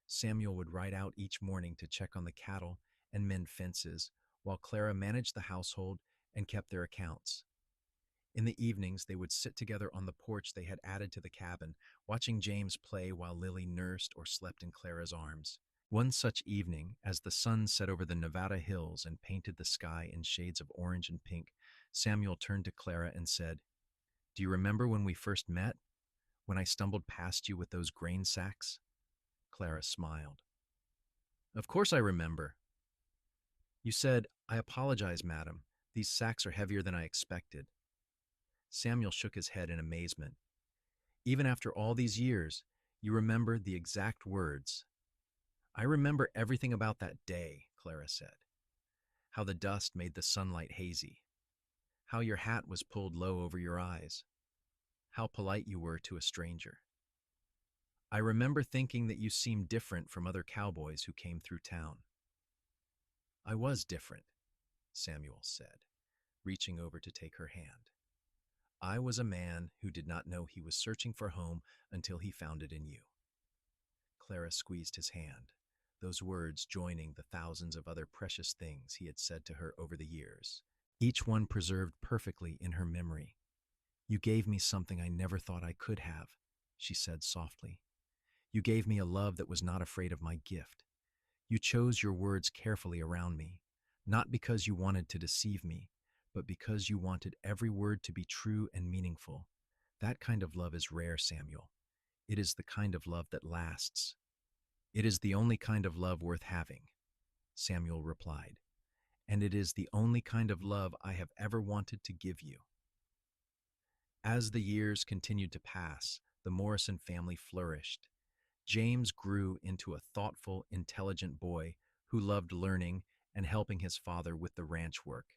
Speaker 1: Samuel would ride out each morning to check on the cattle and mend fences, while Clara managed the household and kept their accounts. In the evenings, they would sit together on the porch they had added to the cabin, watching James play while Lily nursed or slept in Clara's arms. One such evening, as the sun set over the Nevada hills and painted the sky in shades of orange and pink, Samuel turned to Clara and said, "Do you remember when we first met? When I stumbled past you with those grain sacks?" Clara smiled. "Of course I remember. You said, 'I apologize, madam. These sacks are heavier than I expected.'" Samuel shook his head in amazement. "Even after all these years, you remember the exact words." "I remember everything about that day," Clara said. "How the dust made the sunlight hazy. How your hat was pulled low over your eyes. How polite you were to a stranger. I remember thinking that you seemed different from other cowboys who came through town." "I was different," Samuel said, reaching over to take her hand. "I was a man who did not know he was searching for home until he found it in you." Clara squeezed his hand, those words joining the thousands of other precious things he had said to her over the years, each one preserved perfectly in her memory. "You gave me something I never thought I could have," she said softly. "You gave me a love that was not afraid of my gift. You chose your words carefully around me, not because you wanted to deceive me, but because you wanted every word to be true and meaningful. That kind of love is rare, Samuel. It is the kind of love that lasts." "It is the only kind of love worth having," Samuel replied, "and it is the only kind of love I have ever wanted to give you." As the years continued to pass, the Morrison family flourished. James grew into a thoughtful, intelligent boy who loved learning and helping his father with the ranch work.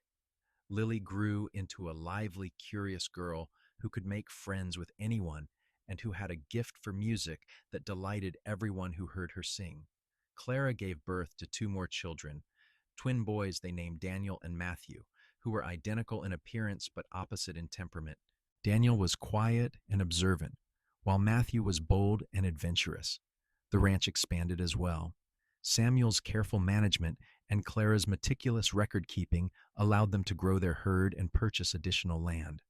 Speaker 1: Lily grew into a lively, curious girl who could make friends with anyone and who had a gift for music that delighted everyone who heard her sing. Clara gave birth to 2 more children, twin boys they named Daniel and Matthew, who were identical in appearance but opposite in temperament. Daniel was quiet and observant, while Matthew was bold and adventurous. The ranch expanded as well. Samuel's careful management and Clara's meticulous record-keeping allowed them to grow their herd and purchase additional land.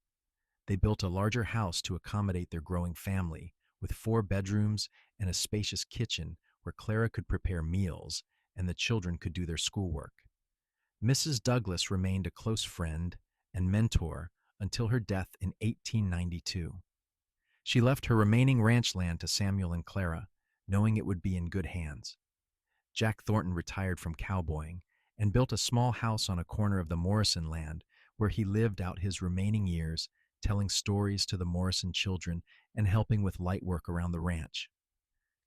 Speaker 1: They built a larger house to accommodate their growing family, with 4 bedrooms and a spacious kitchen where Clara could prepare meals and the children could do their schoolwork. Mrs. Douglas remained a close friend and mentor until her death in 1892. She left her remaining ranch land to Samuel and Clara, knowing it would be in good hands. Jack Thornton retired from cowboying and built a small house on a corner of the Morrison land where he lived out his remaining years, telling stories to the Morrison children and helping with light work around the ranch.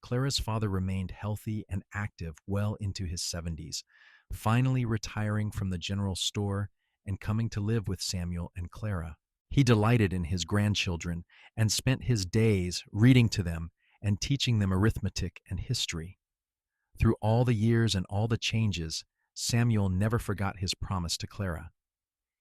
Speaker 1: Clara's father remained healthy and active well into his 70s, finally retiring from the general store and coming to live with Samuel and Clara. He delighted in his grandchildren and spent his days reading to them and teaching them arithmetic and history. Through all the years and all the changes, Samuel never forgot his promise to Clara.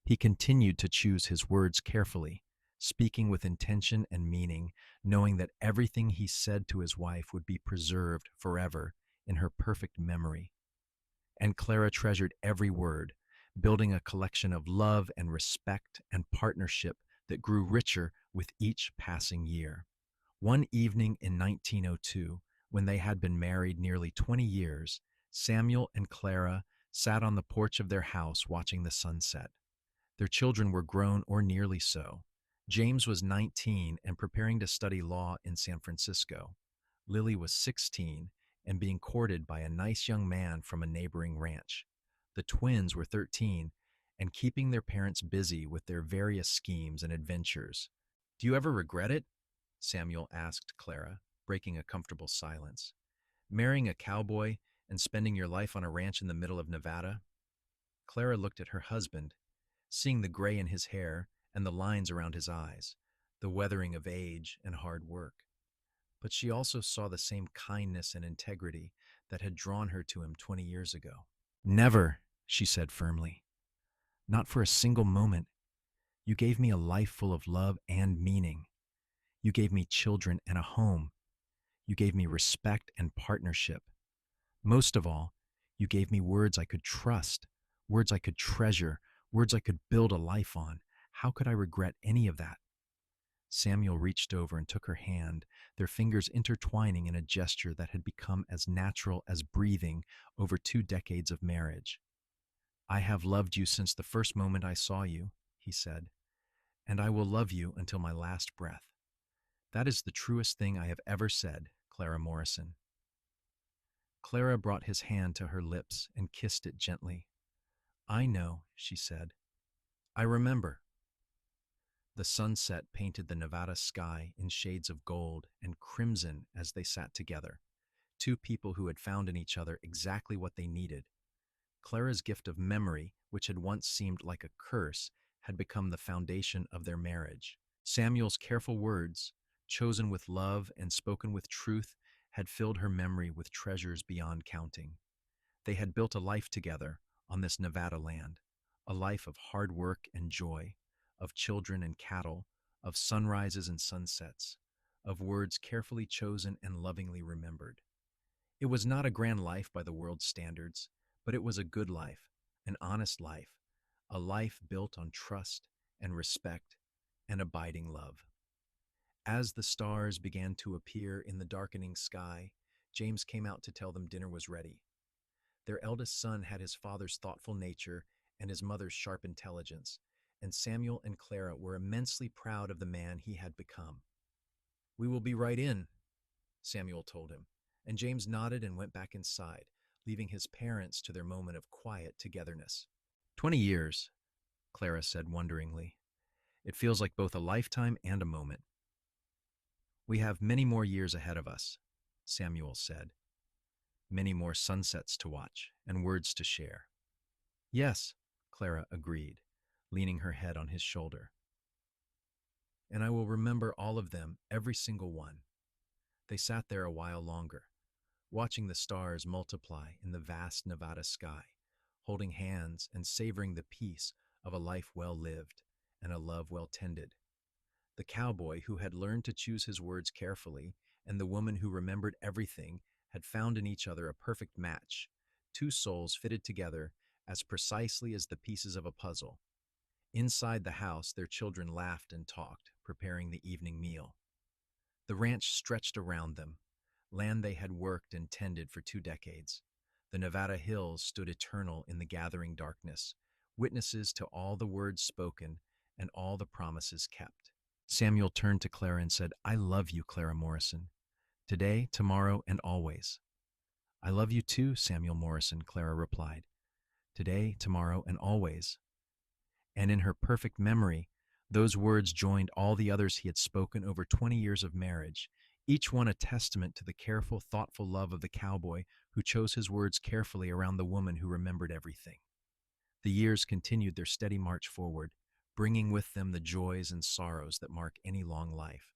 Speaker 1: He continued to choose his words carefully, speaking with intention and meaning, knowing that everything he said to his wife would be preserved forever in her perfect memory. And Clara treasured every word, building a collection of love and respect and partnership that grew richer with each passing year. One evening in 1902, when they had been married nearly 20 years, Samuel and Clara sat on the porch of their house watching the sunset. Their children were grown or nearly so. James was 19 and preparing to study law in San Francisco. Lily was 16 and being courted by a nice young man from a neighboring ranch. The twins were 13 and keeping their parents busy with their various schemes and adventures. "Do you ever regret it?" Samuel asked Clara, breaking a comfortable silence. "Marrying a cowboy and spending your life on a ranch in the middle of Nevada?" Clara looked at her husband, seeing the gray in his hair and the lines around his eyes, the weathering of age and hard work. But she also saw the same kindness and integrity that had drawn her to him 20 years ago. "Never," she said firmly. "Not for a single moment. You gave me a life full of love and meaning. You gave me children and a home. You gave me respect and partnership. Most of all, you gave me words I could trust, words I could treasure, words I could build a life on. How could I regret any of that?" Samuel reached over and took her hand, their fingers intertwining in a gesture that had become as natural as breathing over 2 decades of marriage. "I have loved you since the first moment I saw you," he said, "and I will love you until my last breath. That is the truest thing I have ever said, Clara Morrison." Clara brought his hand to her lips and kissed it gently. "I know," she said. "I remember." The sunset painted the Nevada sky in shades of gold and crimson as they sat together, two people who had found in each other exactly what they needed. Clara's gift of memory, which had once seemed like a curse, had become the foundation of their marriage. Samuel's careful words, chosen with love and spoken with truth, had filled her memory with treasures beyond counting. They had built a life together on this Nevada land, a life of hard work and joy, of children and cattle, of sunrises and sunsets, of words carefully chosen and lovingly remembered. It was not a grand life by the world's standards, but it was a good life, an honest life, a life built on trust and respect and abiding love. As the stars began to appear in the darkening sky, James came out to tell them dinner was ready. Their eldest son had his father's thoughtful nature and his mother's sharp intelligence, and Samuel and Clara were immensely proud of the man he had become. "We will be right in," Samuel told him, and James nodded and went back inside, leaving his parents to their moment of quiet togetherness. 20 years, Clara said wonderingly. "It feels like both a lifetime and a moment." "We have many more years ahead of us," Samuel said. "Many more sunsets to watch and words to share." "Yes," Clara agreed, leaning her head on his shoulder. "And I will remember all of them, every single one." They sat there a while longer, watching the stars multiply in the vast Nevada sky, holding hands and savoring the peace of a life well lived and a love well tended. The cowboy who had learned to choose his words carefully and the woman who remembered everything had found in each other a perfect match, two souls fitted together as precisely as the pieces of a puzzle. Inside the house, their children laughed and talked, preparing the evening meal. The ranch stretched around them, land they had worked and tended for 2 decades. The Nevada hills stood eternal in the gathering darkness, witnesses to all the words spoken and all the promises kept. Samuel turned to Clara and said, "I love you, Clara Morrison, today, tomorrow, and always." "I love you too, Samuel Morrison," Clara replied, "today, tomorrow, and always." And in her perfect memory, those words joined all the others he had spoken over 20 years of marriage, each one a testament to the careful, thoughtful love of the cowboy who chose his words carefully around the woman who remembered everything. The years continued their steady march forward, bringing with them the joys and sorrows that mark any long life.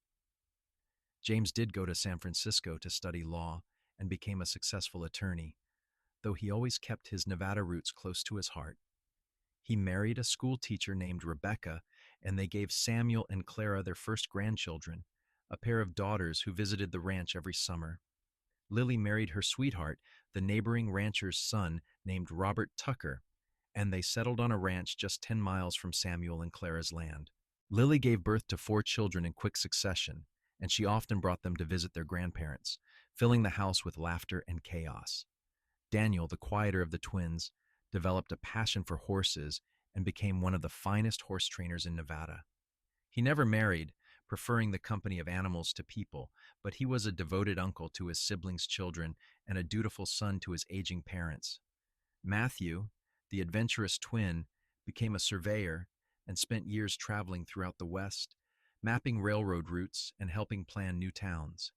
Speaker 1: James did go to San Francisco to study law and became a successful attorney, though he always kept his Nevada roots close to his heart. He married a school teacher named Rebecca, and they gave Samuel and Clara their first grandchildren, a pair of daughters who visited the ranch every summer. Lily married her sweetheart, the neighboring rancher's son named Robert Tucker, and they settled on a ranch just 10 miles from Samuel and Clara's land. Lily gave birth to 4 children in quick succession, and she often brought them to visit their grandparents, filling the house with laughter and chaos. Daniel, the quieter of the twins, developed a passion for horses and became one of the finest horse trainers in Nevada. He never married, preferring the company of animals to people, but he was a devoted uncle to his siblings' children and a dutiful son to his aging parents. Matthew, the adventurous twin, became a surveyor and spent years traveling throughout the West, mapping railroad routes and helping plan new towns.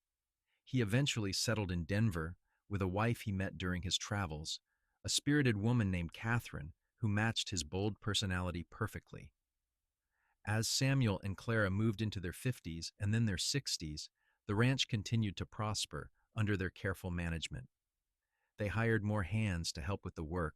Speaker 1: He eventually settled in Denver with a wife he met during his travels, a spirited woman named Catherine who matched his bold personality perfectly. As Samuel and Clara moved into their 50s and then their 60s, the ranch continued to prosper under their careful management. They hired more hands to help with the work,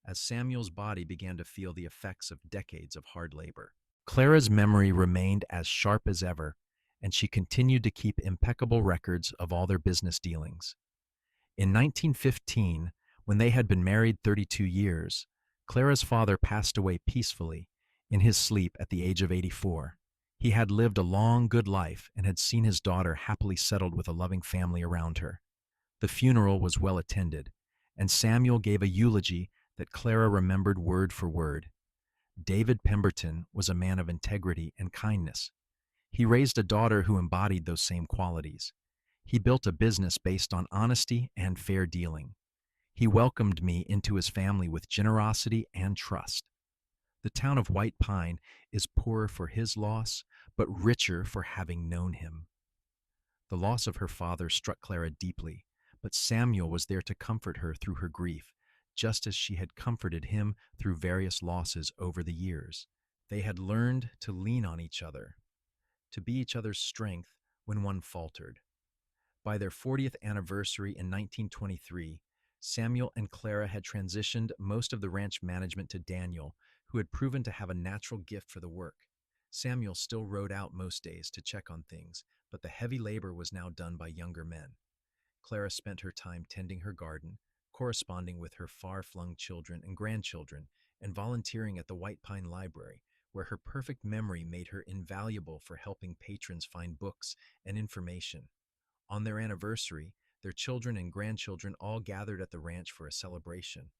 Speaker 1: as Samuel's body began to feel the effects of decades of hard labor. Clara's memory remained as sharp as ever, and she continued to keep impeccable records of all their business dealings. In 1915, when they had been married 32 years, Clara's father passed away peacefully in his sleep at the age of 84. He had lived a long, good life and had seen his daughter happily settled with a loving family around her. The funeral was well attended, and Samuel gave a eulogy that Clara remembered word for word. David Pemberton was a man of integrity and kindness. He raised a daughter who embodied those same qualities. He built a business based on honesty and fair dealing. He welcomed me into his family with generosity and trust. The town of White Pine is poorer for his loss, but richer for having known him. The loss of her father struck Clara deeply, but Samuel was there to comfort her through her grief, just as she had comforted him through various losses over the years. They had learned to lean on each other, to be each other's strength when one faltered. By their 40th anniversary in 1923, Samuel and Clara had transitioned most of the ranch management to Daniel, who had proven to have a natural gift for the work. Samuel still rode out most days to check on things, but the heavy labor was now done by younger men. Clara spent her time tending her garden, corresponding with her far-flung children and grandchildren, and volunteering at the White Pine Library, where her perfect memory made her invaluable for helping patrons find books and information. On their anniversary, their children and grandchildren all gathered at the ranch for a celebration.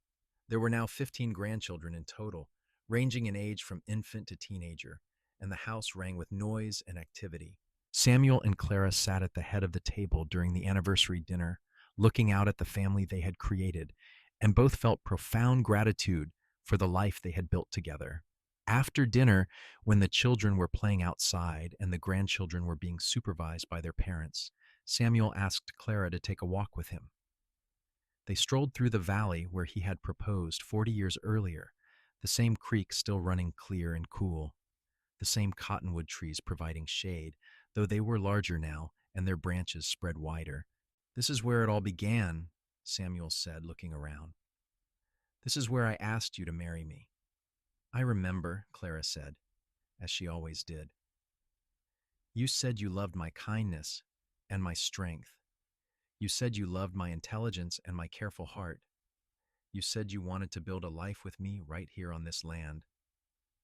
Speaker 1: There were now 15 grandchildren in total, ranging in age from infant to teenager, and the house rang with noise and activity. Samuel and Clara sat at the head of the table during the anniversary dinner, looking out at the family they had created, and both felt profound gratitude for the life they had built together. After dinner, when the children were playing outside and the grandchildren were being supervised by their parents, Samuel asked Clara to take a walk with him. They strolled through the valley where he had proposed 40 years earlier, the same creek still running clear and cool, the same cottonwood trees providing shade, though they were larger now and their branches spread wider. "This is where it all began," Samuel said, looking around. "This is where I asked you to marry me." "I remember," Clara said, as she always did. "You said you loved my kindness and my strength. You said you loved my intelligence and my careful heart. You said you wanted to build a life with me right here on this land."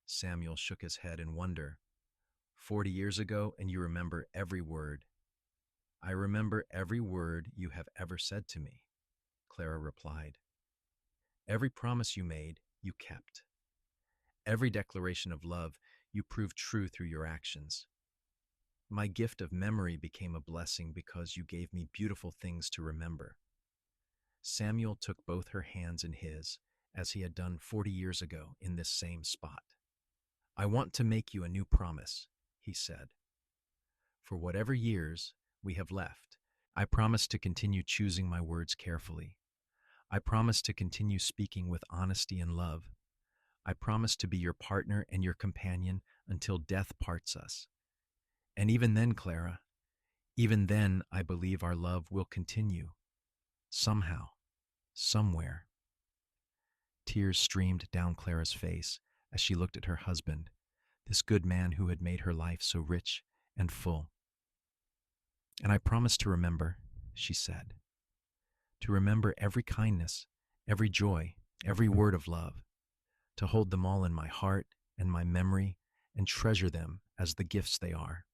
Speaker 1: Samuel shook his head in wonder. 40 years ago, and you remember every word." "I remember every word you have ever said to me," Clara replied. "Every promise you made, you kept. Every declaration of love, you proved true through your actions. My gift of memory became a blessing because you gave me beautiful things to remember." Samuel took both her hands in his, as he had done 40 years ago in this same spot. "I want to make you a new promise," he said. "For whatever years we have left, I promise to continue choosing my words carefully. I promise to continue speaking with honesty and love. I promise to be your partner and your companion until death parts us. And even then, Clara, even then, I believe our love will continue. Somehow, somewhere." Tears streamed down Clara's face as she looked at her husband, this good man who had made her life so rich and full. "And I promise to remember," she said, "to remember every kindness, every joy, every word of love, to hold them all in my heart and my memory and treasure them as the gifts they are."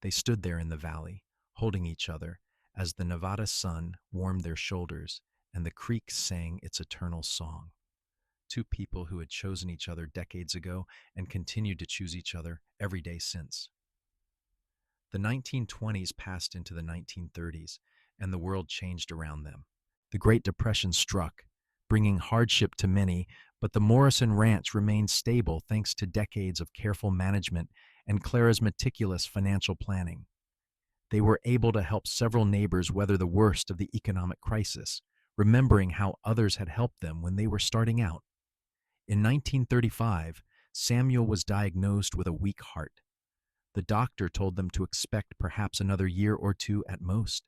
Speaker 1: They stood there in the valley, holding each other, as the Nevada sun warmed their shoulders and the creek sang its eternal song. Two people who had chosen each other decades ago and continued to choose each other every day since. The 1920s passed into the 1930s, and the world changed around them. The Great Depression struck, bringing hardship to many, but the Morrison Ranch remained stable thanks to decades of careful management and Clara's meticulous financial planning. They were able to help several neighbors weather the worst of the economic crisis, remembering how others had helped them when they were starting out. In 1935, Samuel was diagnosed with a weak heart. The doctor told them to expect perhaps another year or two at most.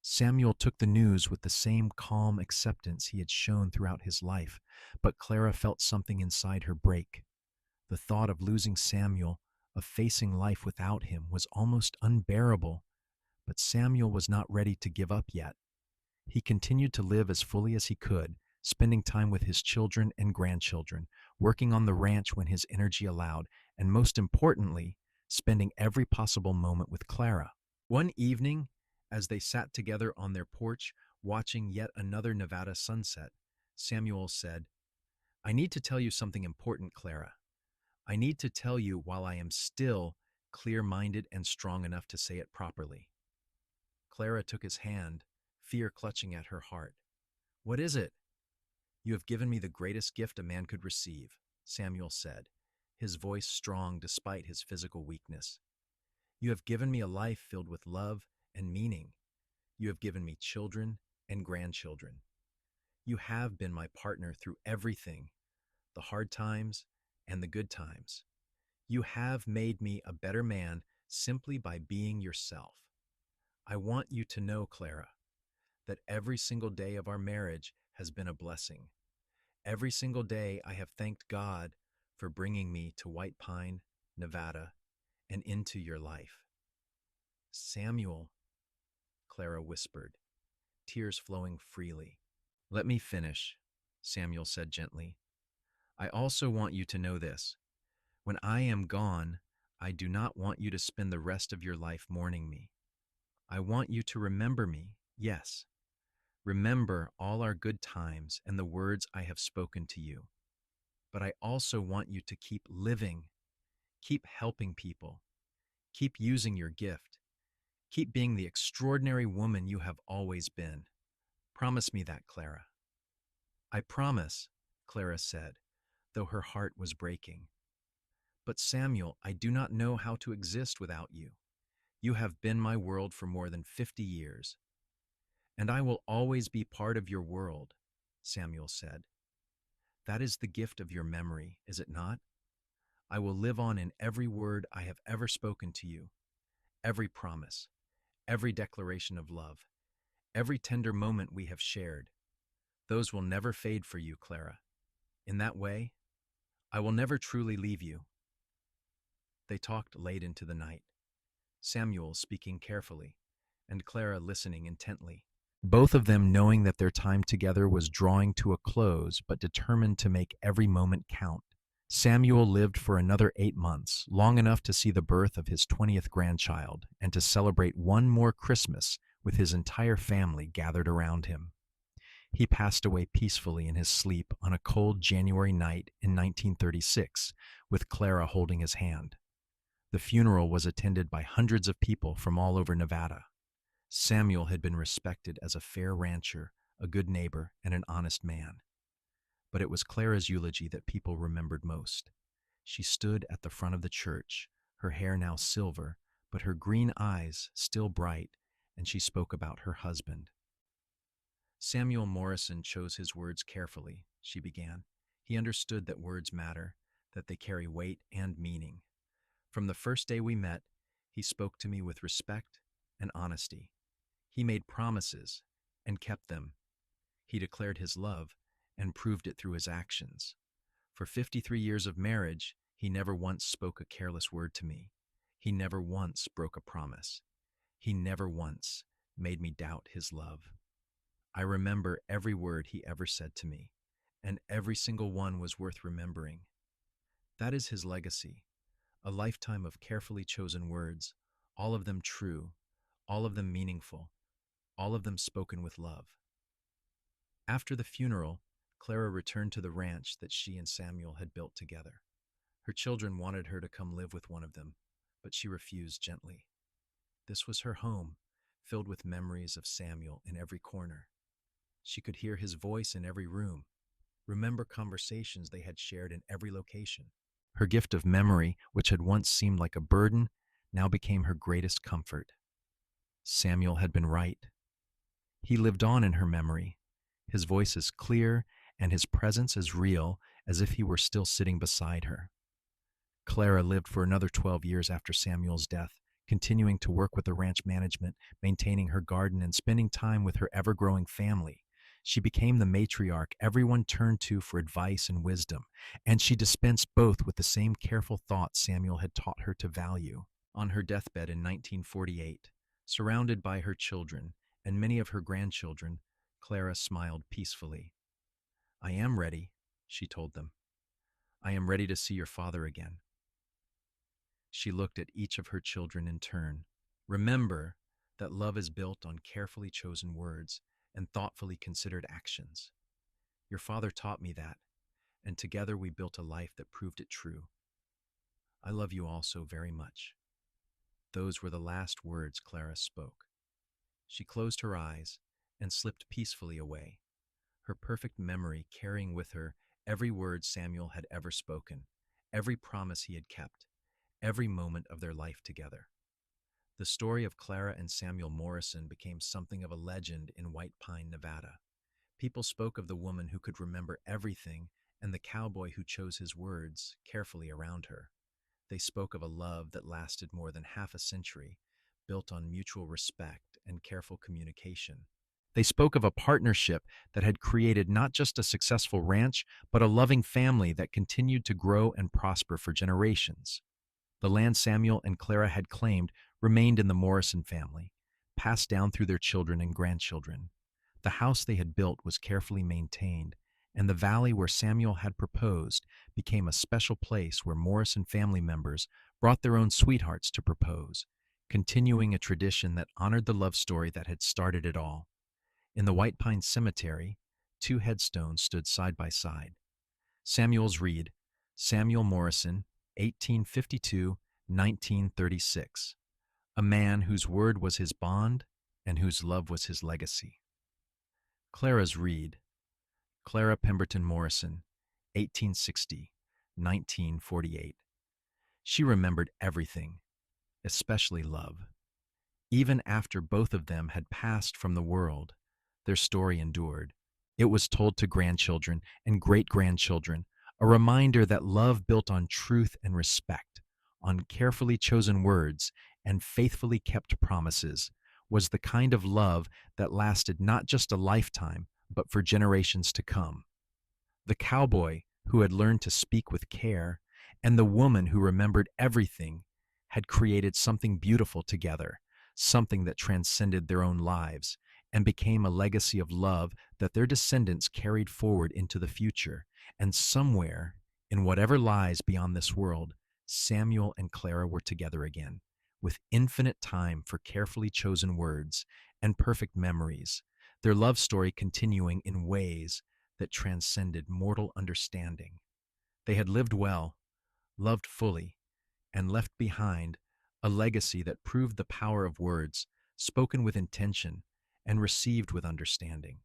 Speaker 1: Samuel took the news with the same calm acceptance he had shown throughout his life, but Clara felt something inside her break. The thought of losing Samuel, of facing life without him, was almost unbearable, but Samuel was not ready to give up yet. He continued to live as fully as he could, spending time with his children and grandchildren, working on the ranch when his energy allowed, and most importantly, spending every possible moment with Clara. One evening, as they sat together on their porch, watching yet another Nevada sunset, Samuel said, "I need to tell you something important, Clara. I need to tell you while I am still clear-minded and strong enough to say it properly." Clara took his hand, fear clutching at her heart. "What is it?" "You have given me the greatest gift a man could receive," Samuel said, his voice strong despite his physical weakness. "You have given me a life filled with love and meaning. You have given me children and grandchildren. You have been my partner through everything, the hard times and the good times. You have made me a better man simply by being yourself. I want you to know, Clara, that every single day of our marriage has been a blessing. Every single day I have thanked God for bringing me to White Pine, Nevada, and into your life." "Samuel," Clara whispered, tears flowing freely. "Let me finish," Samuel said gently. "I also want you to know this. When I am gone, I do not want you to spend the rest of your life mourning me. I want you to remember me, yes. Remember all our good times and the words I have spoken to you. But I also want you to keep living, keep helping people, keep using your gift, keep being the extraordinary woman you have always been. Promise me that, Clara." "I promise," Clara said, though her heart was breaking. "But Samuel, I do not know how to exist without you. You have been my world for more than 50 years. And I will always be part of your world," Samuel said. "That is the gift of your memory, is it not? I will live on in every word I have ever spoken to you, every promise, every declaration of love, every tender moment we have shared. Those will never fade for you, Clara. In that way, I will never truly leave you." They talked late into the night, Samuel speaking carefully, and Clara listening intently, both of them knowing that their time together was drawing to a close, but determined to make every moment count. Samuel lived for another 8 months, long enough to see the birth of his 20th grandchild and to celebrate one more Christmas with his entire family gathered around him. He passed away peacefully in his sleep on a cold January night in 1936, with Clara holding his hand. The funeral was attended by hundreds of people from all over Nevada. Samuel had been respected as a fair rancher, a good neighbor, and an honest man. But it was Clara's eulogy that people remembered most. She stood at the front of the church, her hair now silver, but her green eyes still bright, and she spoke about her husband. "Samuel Morrison chose his words carefully," she began. "He understood that words matter, that they carry weight and meaning. From the first day we met, he spoke to me with respect and honesty. He made promises and kept them. He declared his love and proved it through his actions. For 53 years of marriage, he never once spoke a careless word to me. He never once broke a promise. He never once made me doubt his love. I remember every word he ever said to me, and every single one was worth remembering. That is his legacy, a lifetime of carefully chosen words, all of them true, all of them meaningful, all of them spoken with love. After the funeral, Clara returned to the ranch that she and Samuel had built together. Her children wanted her to come live with one of them, but she refused gently. This was her home, filled with memories of Samuel in every corner. She could hear his voice in every room, remember conversations they had shared in every location. Her gift of memory, which had once seemed like a burden, now became her greatest comfort. Samuel had been right. He lived on in her memory, his voice as clear and his presence as real as if he were still sitting beside her. Clara lived for another 12 years after Samuel's death, continuing to work with the ranch management, maintaining her garden, and spending time with her ever-growing family. She became the matriarch everyone turned to for advice and wisdom, and she dispensed both with the same careful thought Samuel had taught her to value. On her deathbed in 1948, surrounded by her children and many of her grandchildren, Clara smiled peacefully. "I am ready," she told them. "I am ready to see your father again." She looked at each of her children in turn. "Remember that love is built on carefully chosen words and thoughtfully considered actions. Your father taught me that, and together we built a life that proved it true. I love you all so very much." Those were the last words Clara spoke. She closed her eyes and slipped peacefully away, her perfect memory carrying with her every word Samuel had ever spoken, every promise he had kept, every moment of their life together. The story of Clara and Samuel Morrison became something of a legend in White Pine, Nevada. People spoke of the woman who could remember everything and the cowboy who chose his words carefully around her. They spoke of a love that lasted more than half a century, built on mutual respect and careful communication. They spoke of a partnership that had created not just a successful ranch, but a loving family that continued to grow and prosper for generations. The land Samuel and Clara had claimed remained in the Morrison family, passed down through their children and grandchildren. The house they had built was carefully maintained, and the valley where Samuel had proposed became a special place where Morrison family members brought their own sweethearts to propose, continuing a tradition that honored the love story that had started it all. In the White Pine Cemetery, two headstones stood side by side. Samuel's read, Samuel Morrison, 1852-1936, a man whose word was his bond and whose love was his legacy. Clara's read, Clara Pemberton Morrison, 1860-1948. She remembered everything, especially love. Even after both of them had passed from the world, their story endured. It was told to grandchildren and great-grandchildren, a reminder that love built on truth and respect, on carefully chosen words and faithfully kept promises, was the kind of love that lasted not just a lifetime, but for generations to come. The cowboy who had learned to speak with care, and the woman who remembered everything, had created something beautiful together, something that transcended their own lives, and became a legacy of love that their descendants carried forward into the future. And somewhere, in whatever lies beyond this world, Samuel and Clara were together again, with infinite time for carefully chosen words and perfect memories, their love story continuing in ways that transcended mortal understanding. They had lived well, loved fully, and left behind a legacy that proved the power of words, spoken with intention and received with understanding.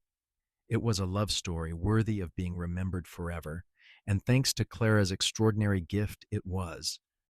Speaker 1: It was a love story worthy of being remembered forever, and thanks to Clara's extraordinary gift, it was.